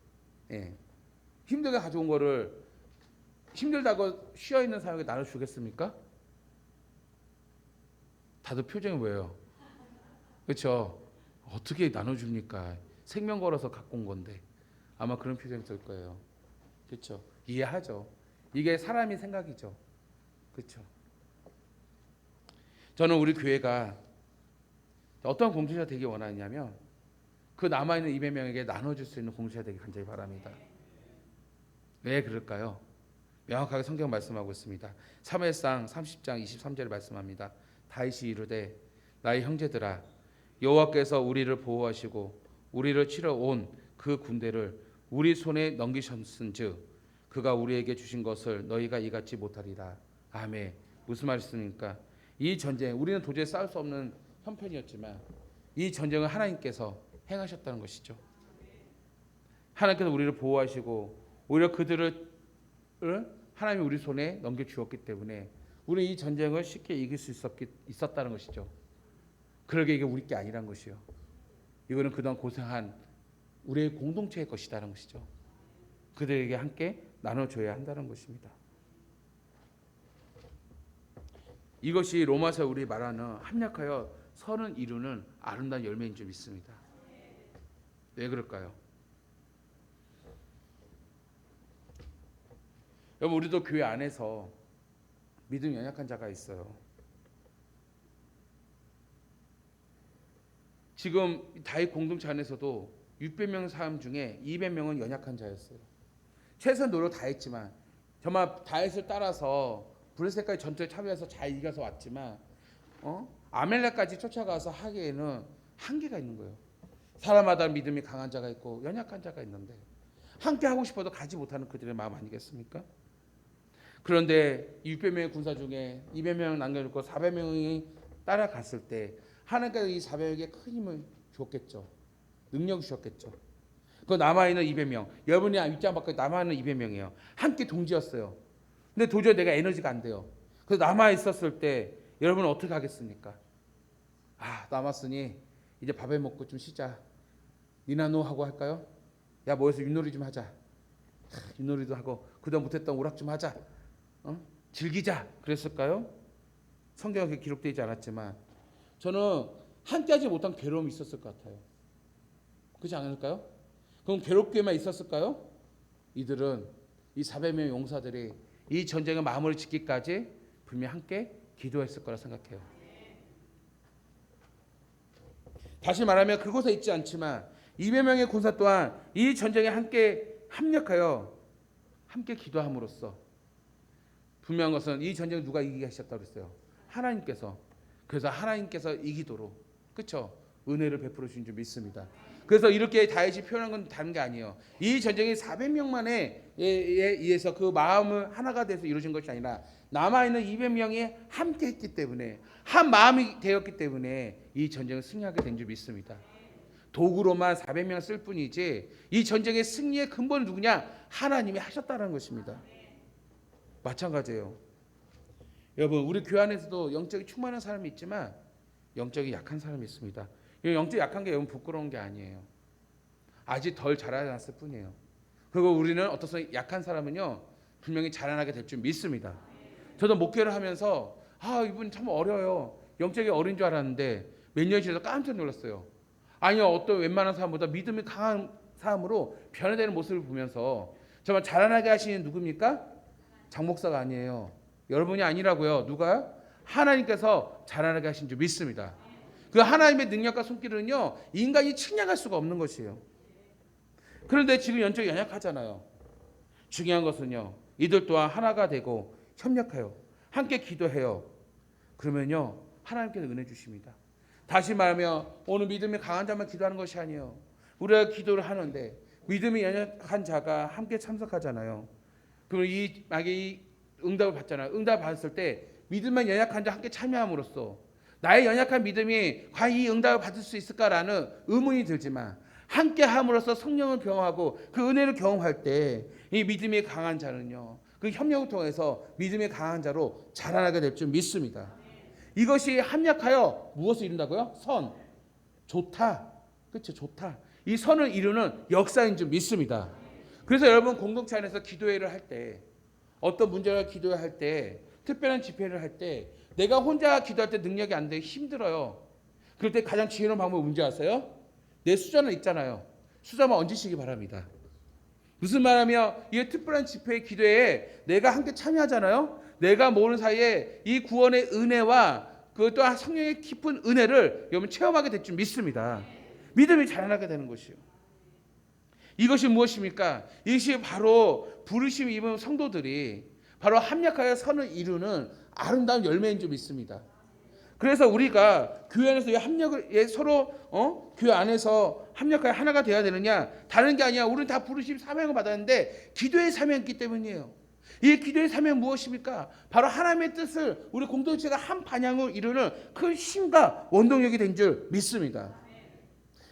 힘들게 가져온 거를 힘들다고 쉬어 있는 사람에게 나눠 주겠습니까? 다들 표정이 뭐예요? 그렇죠? 어떻게 나눠 줍니까? 생명 걸어서 갖고 온 건데 아마 그런 표정이 들 거예요. 그렇죠? 이해하죠? 이게 사람의 생각이죠. 그렇죠? 저는 우리 교회가 어떤 공동체가 되기 원하냐면 그 남아있는 200명에게 나눠줄 수 있는 공동체가 되기 간절히 바랍니다. 왜 그럴까요? 명확하게 성경 말씀하고 있습니다. 사무엘상 30장 23절에 말씀합니다. 다윗이 이르되 나의 형제들아 여호와께서 우리를 보호하시고 우리를 치러 온 그 군대를 우리 손에 넘기셨은즉 그가 우리에게 주신 것을 너희가 이같이 못하리라. 아멘. 무슨 말씀입니까? 이 전쟁 우리는 도저히 싸울 수 없는 형편이었지만 이 전쟁을 하나님께서 행하셨다는 것이죠. 하나님께서 우리를 보호하시고 오히려 그들을 하나님이 우리 손에 넘겨주었기 때문에 우리는 이 전쟁을 쉽게 이길 수 있었다는 것이죠. 그러게 이게 우리 게 아니란 것이요. 이거는 그동안 고생한 우리의 공동체의 것이라는 것이죠. 그들에게 함께 나눠줘야 한다는 것입니다. 이것이 로마서 우리 말하는 합력하여 선을 이루는 아름다운 열매인 줄 믿습니다. 왜 그럴까요? 여러분 우리도 교회 안에서 믿음 연약한 자가 있어요. 지금 다윗 공동체 안에서도 600명 사람 중에 200명은 연약한 자였어요. 최선 노력 다 했지만 정말 다윗을 따라서 블레셋까지 전투에 참여해서 잘 이겨서 왔지만 아멜렉까지 쫓아가서 하기에는 한계가 있는 거예요. 사람마다 믿음이 강한 자가 있고 연약한 자가 있는데 함께 하고 싶어도 가지 못하는 그들의 마음 아니겠습니까? 그런데 600명의 군사 중에 200명 남겨놓고 400명이 따라갔을 때 하나님께서 이 400명에게 큰 힘을 줬겠죠. 능력을 주셨겠죠. 그 남아있는 200명, 여러분이 입장 밖에 남아있는 200명이에요. 함께 동지였어요. 근데 도저히 내가 에너지가 안 돼요. 그래서 남아있었을 때 여러분은 어떻게 하겠습니까? 남았으니 이제 밥에 먹고 좀 쉬자. 니나노 하고 할까요? 야, 모여서 윷놀이 좀 하자. 윷놀이도 하고 그동안 못했던 오락 좀 하자. 즐기자. 그랬을까요? 성경에 기록되어 있지 않았지만 저는 함께하지 못한 괴로움이 있었을 것 같아요. 그렇지 않을까요? 그럼 괴롭게만 있었을까요? 이들은 이 400명의 용사들이 이 전쟁의 마무리 짓기까지 분명히 함께 기도했을 거라 생각해요. 다시 말하면 그곳에 있지 않지만 200명의 군사 또한 이 전쟁에 함께 합력하여 함께 기도함으로써 분명한 것은 이 전쟁을 누가 이기게 하셨다고 그랬어요? 하나님께서. 그래서 하나님께서 이기도록 그렇죠? 은혜를 베풀어 주신 줄 믿습니다. 그래서 이렇게 다윗이 표현한 건 다른 게 아니에요. 이 전쟁이 400명만에 의해서 그 마음을 하나가 돼서 이루어진 것이 아니라 남아있는 200명이 함께 했기 때문에 한 마음이 되었기 때문에 이 전쟁을 승리하게 된 줄 믿습니다. 도구로만 400명 쓸 뿐이지 이 전쟁의 승리의 근본은 누구냐? 하나님이 하셨다는 것입니다. 마찬가지예요. 여러분 우리 교회 안에서도 영적이 충만한 사람이 있지만 영적이 약한 사람이 있습니다. 영적이 약한 게 여러분 부끄러운 게 아니에요. 아직 덜 자라났을 뿐이에요. 그리고 우리는 어떤 약한 사람은요 분명히 자라나게 될 줄 믿습니다. 저도 목회를 하면서 이분 참 어려요. 영적이 어린 줄 알았는데 몇 년이 지나서 깜짝 놀랐어요. 아니요, 어떤 웬만한 사람보다 믿음이 강한 사람으로 변화되는 모습을 보면서 정말 자라나게 하시는 누굽니까? 장 목사가 아니에요. 여러분이 아니라고요. 누가요? 하나님께서 자라나게 하신 줄 믿습니다. 그 하나님의 능력과 손길은요 인간이 측량할 수가 없는 것이에요. 그런데 지금 영적이 연약하잖아요. 중요한 것은요 이들 또한 하나가 되고 협력해요. 함께 기도해요. 그러면요 하나님께서 은혜 주십니다. 다시 말하면 오늘 믿음이 강한 자만 기도하는 것이 아니에요. 우리가 기도를 하는데 믿음이 연약한 자가 함께 참석하잖아요. 그럼 만약에 이 응답을 받잖아요. 응답을 받았을 때 믿음만 연약한 자 함께 참여함으로써 나의 연약한 믿음이 과연 이 응답을 받을 수 있을까라는 의문이 들지만 함께 함으로써 성령을 경험하고 그 은혜를 경험할 때 이 믿음이 강한 자는요 그 협력을 통해서 믿음이 강한 자로 자라나게 될 줄 믿습니다. 이것이 합력하여 무엇을 이룬다고요? 선. 좋다. 그렇죠. 좋다. 이 선을 이루는 역사인 줄 믿습니다. 그래서 여러분 공동체 안에서 기도회를 할 때 어떤 문제를 기도할 때 특별한 집회를 할 때 내가 혼자 기도할 때 능력이 안 돼 힘들어요. 그럴 때 가장 지혜로운 방법이 뭔지 아세요? 내 수저는 있잖아요. 수저만 얹으시기 바랍니다. 무슨 말하면 이 특별한 집회 기도에 내가 함께 참여하잖아요. 내가 모르는 사이에 이 구원의 은혜와 그 또한 성령의 깊은 은혜를 여러분 체험하게 될 줄 믿습니다. 믿음이 자라나게 되는 것이요. 이것이 무엇입니까? 이것이 바로 부르심 입은 성도들이 바로 합력하여 선을 이루는 아름다운 열매인 줄 믿습니다. 그래서 우리가 교회 안에서 합력을 서로 교회 안에서 합력하여 하나가 되어야 되느냐? 다른 게 아니야. 우리는 다 부르심 사명을 받았는데 기도의 사명이 있기 때문이에요. 이 기도의 사명은 무엇입니까? 바로 하나님의 뜻을 우리 공동체가 한 방향으로 이루는 그 힘과 원동력이 된 줄 믿습니다.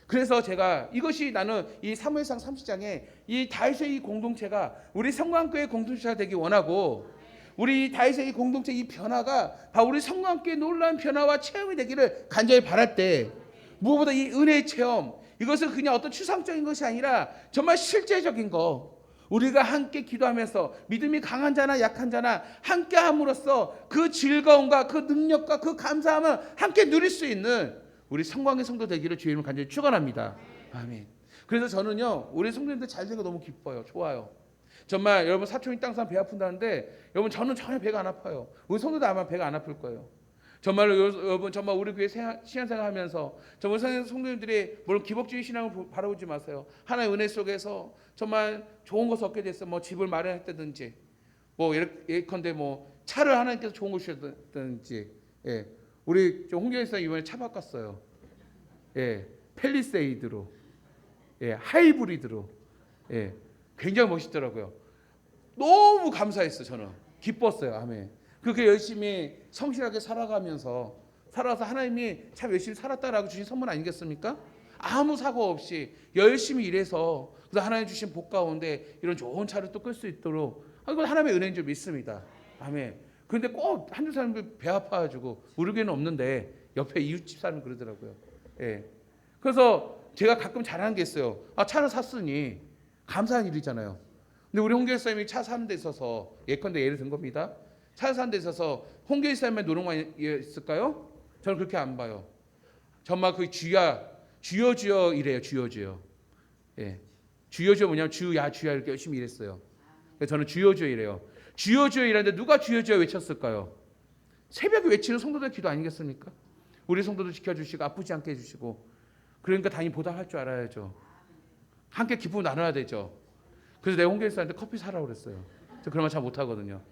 그래서 제가 이것이 나는 이 사무엘상 30장에 이 다윗의 이 공동체가 우리 성광교회 공동체가 되기 원하고 우리 다윗의 이 공동체 이 변화가 바로 우리 성광교회 놀라운 변화와 체험이 되기를 간절히 바랄 때 무엇보다 이 은혜의 체험 이것은 그냥 어떤 추상적인 것이 아니라 정말 실제적인 거 우리가 함께 기도하면서 믿음이 강한 자나 약한 자나 함께 함으로써 그 즐거움과 그 능력과 그 감사함을 함께 누릴 수 있는 우리 성광의 성도 되기를 주의 이름으로 간절히 축원합니다. 아멘. 그래서 저는요 우리 성도님들 잘 되는 거 너무 기뻐요. 좋아요. 정말 여러분 사촌이 땅산 배 아픈다는데 여러분 저는 전혀 배가 안 아파요. 우리 성도들 아마 배가 안 아플 거예요. 정말로 여러분 정말 우리 교회 신앙생활하면서 정말 성도님들이 물론 기복주의 신앙을 바라보지 마세요. 하나의 은혜 속에서 정말 좋은 것을 얻게 됐어. 뭐 집을 마련했다든지 뭐 예컨대 뭐 차를 하나님께서 좋은 걸 주셨다든지 우리 홍경희 사 이번에 차 바꿨어요. 펠리세이드로 예, 하이브리드로. 예, 굉장히 멋있더라고요. 너무 감사했어요. 저는 기뻤어요. 아멘. 그렇게 열심히 성실하게 살아서 하나님이 참 열심히 살았다라고 주신 선물 아니겠습니까? 아무 사고 없이 열심히 일해서 그래서 하나님 주신 복 가운데 이런 좋은 차를 또 끌 수 있도록 이건 하나님의 은혜인 줄 믿습니다. 아멘. 그런데 꼭 한두 사람들 배 아파가지고 우리 교회는 없는데 옆에 이웃집 사람 그러더라고요. 예. 그래서 제가 가끔 잘하는 게 있어요. 차를 샀으니 감사한 일이잖아요. 근데 우리 홍교회 사님이 차 사는 데 있어서 예컨대 예를 든 겁니다. 차 사는 데 있어서 홍교회 사님의 노력만 있을까요? 저는 그렇게 안 봐요. 정말 그 주여 이래요. 주여. 예. 주여 뭐냐면 주야 이렇게 열심히 일했어요. 그래서 저는 주여 이래요. 주여 이라는데 누가 주여 외쳤을까요? 새벽에 외치는 성도들 기도 아니겠습니까? 우리 성도들 지켜주시고 아프지 않게 해주시고 그러니까 당연히 보답할 줄 알아야죠. 함께 기쁨 나눠야 되죠. 그래서 내가 홍교회 사람한테 커피 사라고 그랬어요. 저 그런 말 잘 못하거든요.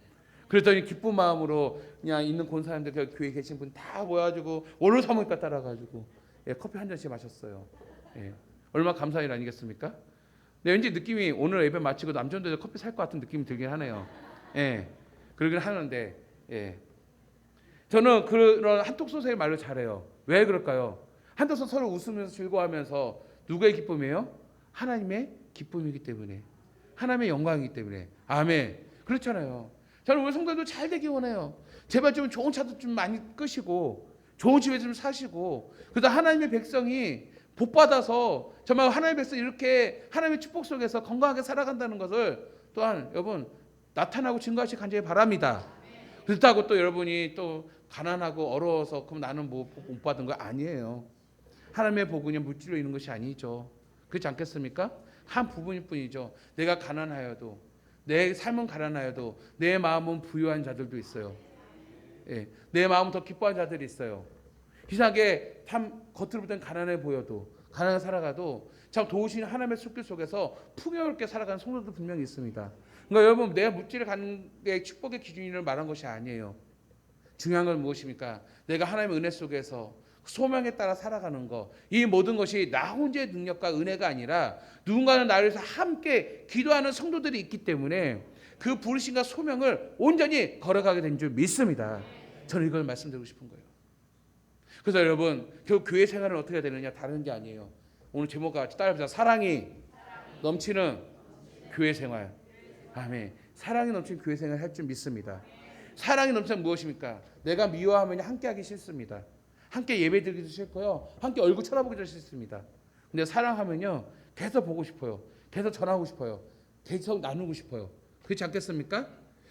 그랬더니 기쁜 마음으로 그냥 있는 권사님들 교회에 계신 분 다 모여가지고 원로 사모니까 따라가지고 커피 한 잔씩 마셨어요. 예. 얼마나 감사한 일 아니겠습니까? 근데 왠지 느낌이 오늘 예배 마치고 남전도에서 커피 살 것 같은 느낌이 들긴 하네요. 예. 그러긴 하는데 예. 저는 그런 한톡소서의 말을 잘해요. 왜 그럴까요? 한톡소 서로 웃으면서 즐거워하면서 누구의 기쁨이에요? 하나님의 기쁨이기 때문에 하나님의 영광이기 때문에 아멘. 그렇잖아요. 저는 우리 성도들도 잘 되기 원해요. 제발 좀 좋은 차도 좀 많이 끄시고 좋은 집에 좀 사시고 그래서 하나님의 백성이 복 받아서 정말 하나님의 백성이 이렇게 하나님의 축복 속에서 건강하게 살아간다는 것을 또한 여러분 나타나고 증거하시기 간절히 바랍니다. 그렇다고 또 여러분이 또 가난하고 어려워서 그럼 나는 뭐 못 받은 거 아니에요. 하나님의 복은 물질로 있는 것이 아니죠. 그렇지 않겠습니까? 한 부분일 뿐이죠. 내가 가난하여도 내 삶은 가난하여도 내 마음은 부유한 자들도 있어요. 예, 내 마음은 더 기뻐한 자들이 있어요. 이상하게 참 겉으로 보면 가난해 보여도 가난하게 살아가도 참 도우신 하나님의 손길 속에서 풍요롭게 살아가는 성도도 분명히 있습니다. 그러니까 여러분 내가 물질을 갖는 게 축복의 기준을 말한 것이 아니에요. 중요한 건 무엇입니까? 내가 하나님의 은혜 속에서 소명에 따라 살아가는 것. 이 모든 것이 나 혼자의 능력과 은혜가 아니라 누군가는 나를 위해서 함께 기도하는 성도들이 있기 때문에 그 부르심과 소명을 온전히 걸어가게 된 줄 믿습니다. 저는 이걸 말씀드리고 싶은 거예요. 그래서 여러분 결국 교회 생활은 어떻게 해야 되느냐 다른 게 아니에요. 오늘 제목과 같이 따라해보자. 사랑이 넘치는 교회 생활. 아멘. 사랑이 넘치는 교회 생활 할 줄 믿습니다. 사랑이 넘치는 무엇입니까? 내가 미워하면 함께 하기 싫습니다. 함께 예배 드리기도 싫고요. 함께 얼굴 쳐다보기도 싫습니다. 근데 사랑하면요. 계속 보고 싶어요. 계속 전하고 싶어요. 계속 나누고 싶어요. 그렇지 않겠습니까?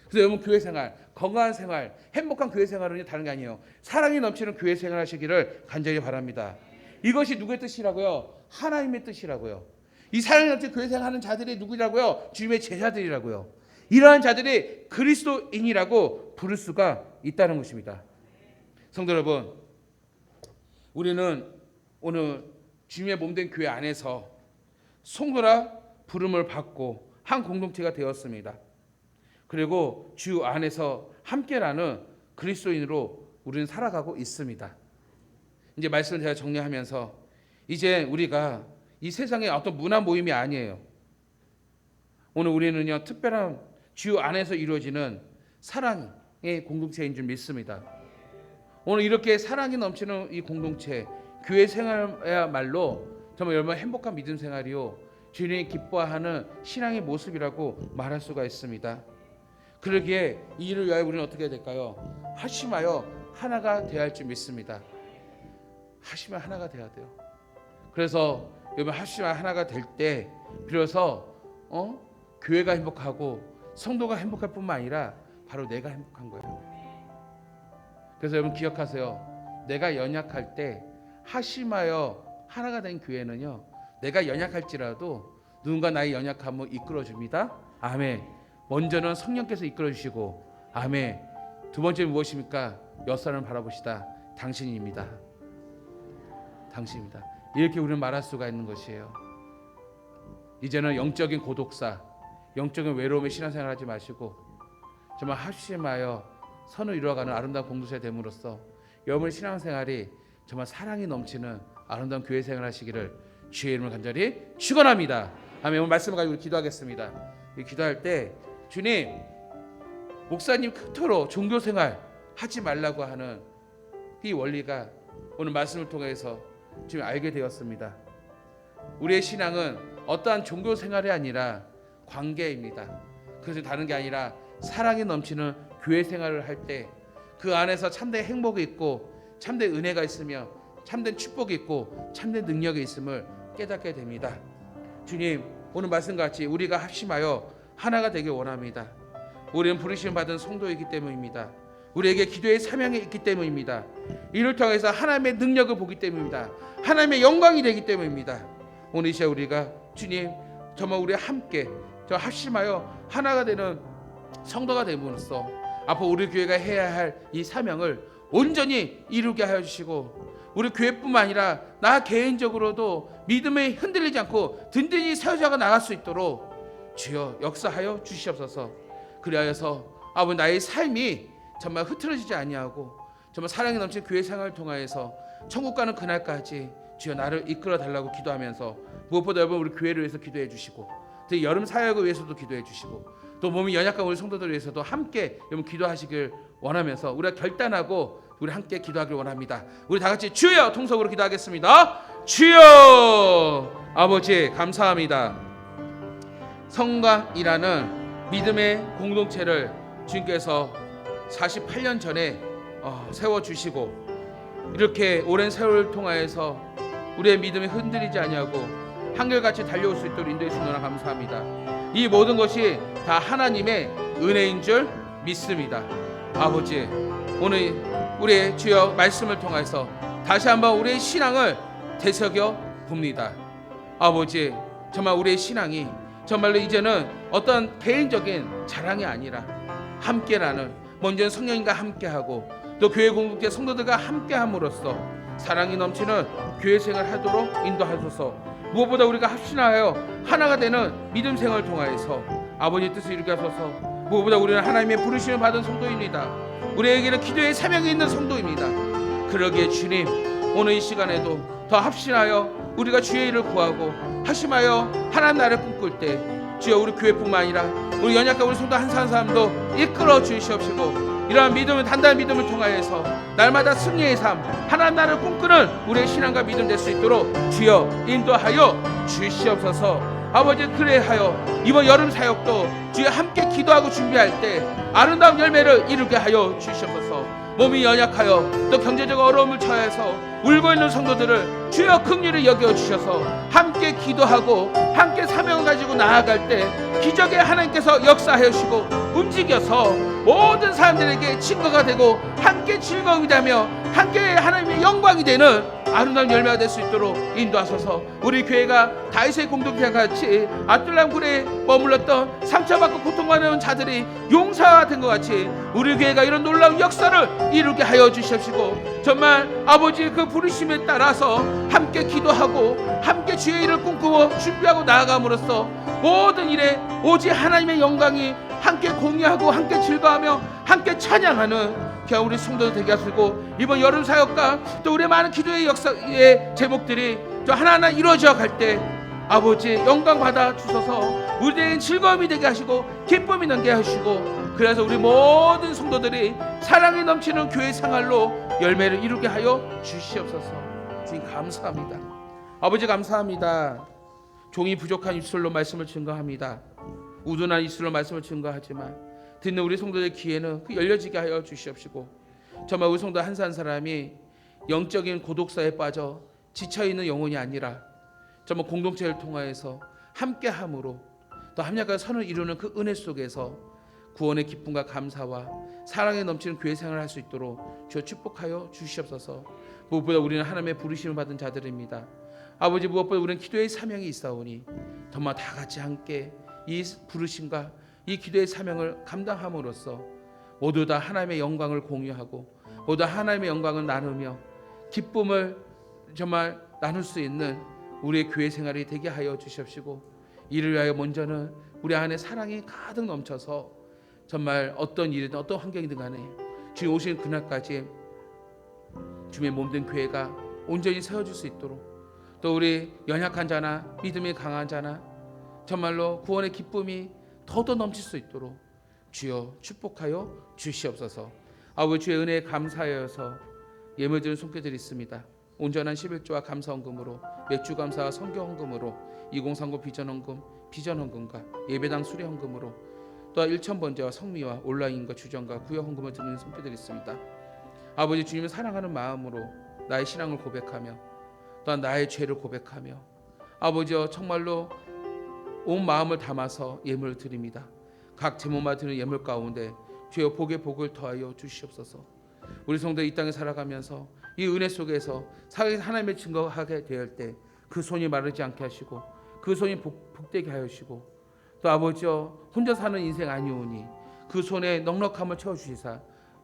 그래서 여러분 교회 생활, 건강한 생활, 행복한 교회 생활은 다른 게 아니에요. 사랑이 넘치는 교회 생활 하시기를 간절히 바랍니다. 이것이 누구의 뜻이라고요? 하나님의 뜻이라고요. 이 사랑이 넘치는 교회 생활하는 자들이 누구라고요? 주님의 제자들이라고요. 이러한 자들이 그리스도인이라고 부를 수가 있다는 것입니다. 성도 여러분, 우리는 오늘 주님의 몸된 교회 안에서 성도라 부름을 받고 한 공동체가 되었습니다. 그리고 주 안에서 함께라는 그리스도인으로 우리는 살아가고 있습니다. 이제 말씀을 제가 정리하면서 이제 우리가 이 세상의 어떤 문화 모임이 아니에요. 오늘 우리는요 특별한 주 안에서 이루어지는 사랑의 공동체인 줄 믿습니다. 오늘 이렇게 사랑이 넘치는 이 공동체, 교회 생활야말로 정말 얼마나 행복한 믿음 생활이요 주님이 기뻐하는 신앙의 모습이라고 말할 수가 있습니다. 그러기에 이 일을 위하여 우리는 어떻게 해야 될까요? 합심하여 하나가 되어야 할 줄 믿습니다. 합심하여 하나가 되어야 돼요. 그래서 여러분 합심하여 하나가 될 때 비로소 교회가 행복하고 성도가 행복할 뿐만 아니라 바로 내가 행복한 거예요. 그래서 여러분 기억하세요. 내가 연약할 때 합심하여 하나가 된 교회는요 내가 연약할지라도 누군가 나의 연약함을 이끌어 줍니다. 아멘. 먼저는 성령께서 이끌어 주시고 아멘. 두 번째는 무엇입니까? 옆사람을 바라보시다. 당신입니다. 당신입니다. 이렇게 우리는 말할 수가 있는 것이에요. 이제는 영적인 고독사, 영적인 외로움의 신앙생활 하지 마시고 정말 합심하여 선을 이루어가는 아름다운 공동체 됨으로써 여러분의 신앙생활이 정말 사랑이 넘치는 아름다운 교회 생활 하시기를 주의 이름을 간절히 축원합니다. 아멘. 오늘 말씀을 가지고 기도하겠습니다. 기도할 때 주님, 목사님 끝으로 종교생활 하지 말라고 하는 이 원리가 오늘 말씀을 통해서 지금 알게 되었습니다. 우리의 신앙은 어떠한 종교생활이 아니라 관계입니다. 그것은 다른 게 아니라 사랑이 넘치는 교회 생활을 할 때 그 안에서 참된 행복이 있고 참된 은혜가 있으며 참된 축복이 있고 참된 능력이 있음을 깨닫게 됩니다. 주님, 오늘 말씀같이 우리가 합심하여 하나가 되길 원합니다. 우리는 부르심 받은 성도이기 때문입니다. 우리에게 기도의 사명이 있기 때문입니다. 이를 통해서 하나님의 능력을 보기 때문입니다. 하나님의 영광이 되기 때문입니다. 오늘 이 시간 우리가 주님, 정말 우리 함께 저 합심하여 하나가 되는 성도가 됨으로써 앞으로 우리 교회가 해야 할 이 사명을 온전히 이루게 하여 주시고, 우리 교회뿐만 아니라 나 개인적으로도 믿음에 흔들리지 않고 든든히 세워져 나갈 수 있도록 주여 역사하여 주시옵소서. 그리하여서 아버지, 나의 삶이 정말 흐트러지지 아니하고 정말 사랑이 넘치는 교회 생활을 통하여서 천국 가는 그날까지 주여 나를 이끌어 달라고 기도하면서, 무엇보다 여러분 우리 교회를 위해서 기도해 주시고, 또 여름 사역을 위해서도 기도해 주시고, 또 몸이 연약한 우리 성도들을 위해서도 함께 여러분 기도하시길 원하면서 우리가 결단하고 우리 함께 기도하길 원합니다. 우리 다 같이 주여 통성으로 기도하겠습니다. 주여, 아버지 감사합니다. 성곽이라는 믿음의 공동체를 주님께서 48년 전에 세워주시고, 이렇게 오랜 세월을 통하여서 우리의 믿음이 흔들리지 아니하고 한결같이 달려올 수 있도록 인도해 주시노라 감사합니다. 이 모든 것이 다 하나님의 은혜인 줄 믿습니다. 아버지, 오늘 우리의 주여 말씀을 통해서 다시 한번 우리의 신앙을 되새겨 봅니다. 아버지, 정말 우리의 신앙이 정말로 이제는 어떤 개인적인 자랑이 아니라 함께라는, 먼저는 성령님과 함께하고 또 교회 공동체 성도들과 함께함으로써 사랑이 넘치는 교회 생활을 하도록 인도하소서. 무엇보다 우리가 합심하여 하나가 되는 믿음 생활을 통하여서 아버지 뜻을 이루게 하소서. 무엇보다 우리는 하나님의 부르심을 받은 성도입니다. 우리에게는 기도의 사명이 있는 성도입니다. 그러기에 주님, 오늘 이 시간에도 더 합심하여 우리가 주의 일을 구하고 합심하여 하나님 나라를 꿈꿀 때 주여 우리 교회뿐만 아니라 우리 연약한 우리 성도 한 사람도 이끌어 주시옵시고, 이러한 믿음을, 단단한 믿음을 통하여서 날마다 승리의 삶, 하나님 나라를 꿈꾸는 우리의 신앙과 믿음 될 수 있도록 주여 인도하여 주시옵소서. 아버지, 그래하여 이번 여름 사역도 주여 함께 기도하고 준비할 때 아름다운 열매를 이루게 하여 주시옵소서. 몸이 연약하여 또 경제적 어려움을 처해서 울고 있는 성도들을 주여 긍휼히 여겨 주셔서 함께 기도하고 함께 사명을 가지고 나아갈 때 기적의 하나님께서 역사하여 주시고 움직여서 모든 사람들에게 증거가 되고 함께 즐거움이 되며 함께 하나님의 영광이 되는 아름다운 열매가 될 수 있도록 인도하소서. 우리 교회가 다윗의 공동체와 같이 아둘람 굴에 머물렀던 상처받고 고통받는 자들이 용사가 된 것 같이 우리 교회가 이런 놀라운 역사를 이루게 하여 주시옵시고, 정말 아버지 그 부르심에 따라서 함께 기도하고 함께 주의 일을 꿈꾸고 준비하고 나아감으로써 모든 일에 오직 하나님의 영광이 함께 공유하고 함께 즐거워하며 함께 찬양하는 그냥 우리 성도들 되게 하시고, 이번 여름 사역과 또 우리의 많은 기도의 역사의 제목들이 또 하나하나 이루어져 갈 때 아버지 영광 받아 주셔서 우리에겐 즐거움이 되게 하시고 기쁨이 남게 하시고, 그래서 우리 모든 성도들이 사랑이 넘치는 교회 생활로 열매를 이루게 하여 주시옵소서. 주님 감사합니다. 아버지 감사합니다. 종이 부족한 입술로 말씀을 증거합니다. 우둔한 입술로 말씀을 증거하지만 듣는 우리 성도들 귀에는 그 열려지게 하여 주시옵시고, 정말 우리 성도 한 사람이 영적인 고독사에 빠져 지쳐있는 영혼이 아니라 정말 공동체를 통하여서 함께함으로 또 합력과 선을 이루는 그 은혜 속에서 구원의 기쁨과 감사와 사랑에 넘치는 교회 생활을 할 수 있도록 주여 축복하여 주시옵소서. 무엇보다 우리는 하나님의 부르심을 받은 자들입니다. 아버지, 무엇보다 우리는 기도의 사명이 있사오니 정말 다 같이 함께 이 부르심과 이 기도의 사명을 감당함으로써 모두 다 하나님의 영광을 공유하고 모두 하나님의 영광을 나누며 기쁨을 정말 나눌 수 있는 우리의 교회 생활이 되게 하여 주시옵시고, 이를 위하여 먼저는 우리 안에 사랑이 가득 넘쳐서 정말 어떤 일이든 어떤 환경이든 간에 주님 오시는 그날까지 주님의 몸된 교회가 온전히 세워질 수 있도록, 또 우리 연약한 자나 믿음이 강한 자나 정말로 구원의 기쁨이 더더 넘칠 수 있도록 주여 축복하여 주시옵소서. 아버지 주의 은혜에 감사하여서 예물드리는 손길들이 있습니다. 온전한 11조와 감사헌금으로 맥주 감사와 성교헌금으로 2039 비전헌금과 예배당 수레헌금으로 또한 1,000번제와 성미와 온라인과 주전과 구역헌금을 드리는 손길들이 있습니다. 아버지 주님을 사랑하는 마음으로 나의 신앙을 고백하며 또한 나의 죄를 고백하며 아버지여 정말로 온 마음을 담아서 예물을 드립니다. 각 제목마다 드리는 예물 가운데 주여 복에 복을 더하여 주시옵소서. 우리 성도 이 땅에 살아가면서 이 은혜 속에서 하나님의 증거하게 될 때 그 손이 마르지 않게 하시고 그 손이 복되게 하시고 또 아버지여 혼자 사는 인생 아니오니 그 손에 넉넉함을 채워주시사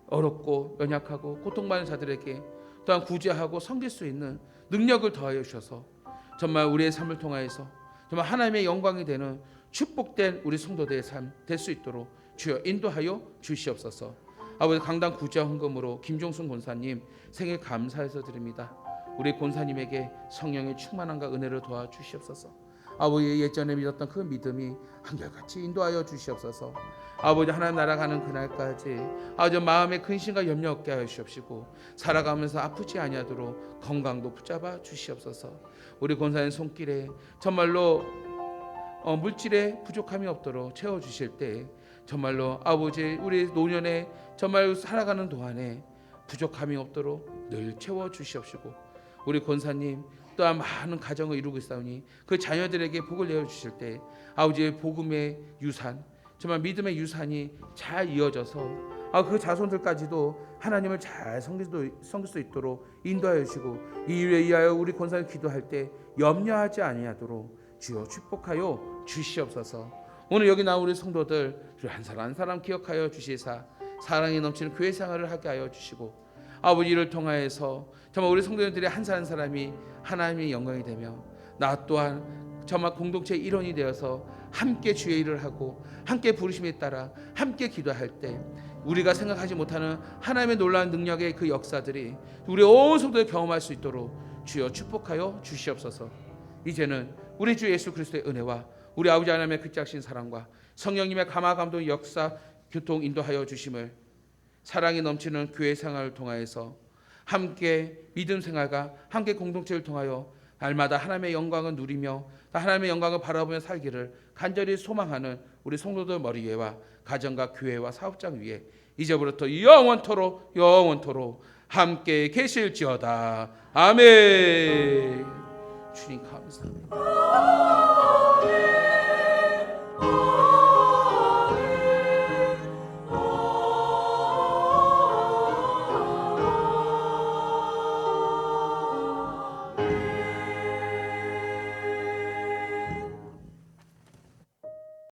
어렵고 연약하고 고통받는 자들에게 또한 구제하고 섬길 수 있는 능력을 더하여 주셔서 정말 우리의 삶을 통하여서 정말 하나님의 영광이 되는 축복된 우리 성도들의 삶 될 수 있도록 주여 인도하여 주시옵소서. 아버지 강단 구제와 헌금으로 김종순 권사님 생일 감사해서 드립니다. 우리 권사님에게 성령의 충만함과 은혜를 도와 주시옵소서. 아버지 예전에 믿었던 그 믿음이 한결같이 인도하여 주시옵소서. 아버지 하나님 나라 가는 그날까지 아버지 마음에 근심과 염려 없게 하여 주시옵시고 살아가면서 아프지 아니하도록 건강도 붙잡아 주시옵소서. 우리 권사님 손길에 정말로 물질에 부족함이 없도록 채워주실 때 정말로 아버지 우리 노년에 정말 살아가는 동안에 부족함이 없도록 늘 채워주시옵시고 우리 권사님 또한 많은 가정을 이루고 있사오니 그 자녀들에게 복을 내어주실 때 아버지의 복음의 유산 정말 믿음의 유산이 잘 이어져서 그 자손들까지도 하나님을 잘 섬길 수 있도록 인도하여 주시고 이 일에 의하여 우리 권사님 기도할 때 염려하지 아니하도록 주여 축복하여 주시옵소서. 오늘 여기 나온 우리 성도들 한 사람 한 사람 기억하여 주시사 사랑이 넘치는 교회 생활을 하게 하여 주시고 아버지 이를 통하여서 정말 우리 성도들의 한 사람 한 사람이 하나님의 영광이 되며 나 또한 정말 공동체의 일원이 되어서 함께 주의 일을 하고 함께 부르심에 따라 함께 기도할 때 우리가 생각하지 못하는 하나님의 놀라운 능력의 그 역사들이 우리 온 성도들 경험할 수 있도록 주여 축복하여 주시옵소서. 이제는 우리 주 예수 그리스도의 은혜와 우리 아버지 하나님의 극작신 사랑과 성령님의 감화 감동 역사 교통 인도하여 주심을 사랑이 넘치는 교회 생활을 통하여서 함께 믿음 생활과 함께 공동체를 통하여 날마다 하나님의 영광을 누리며 하나님의 영광을 바라보며 살기를 간절히 소망하는 우리 성도들 머리 위에와 가정과 교회와 사업장 위에 이제부터 영원토록 함께 계실지어다. 아멘. 주님 감사합니다.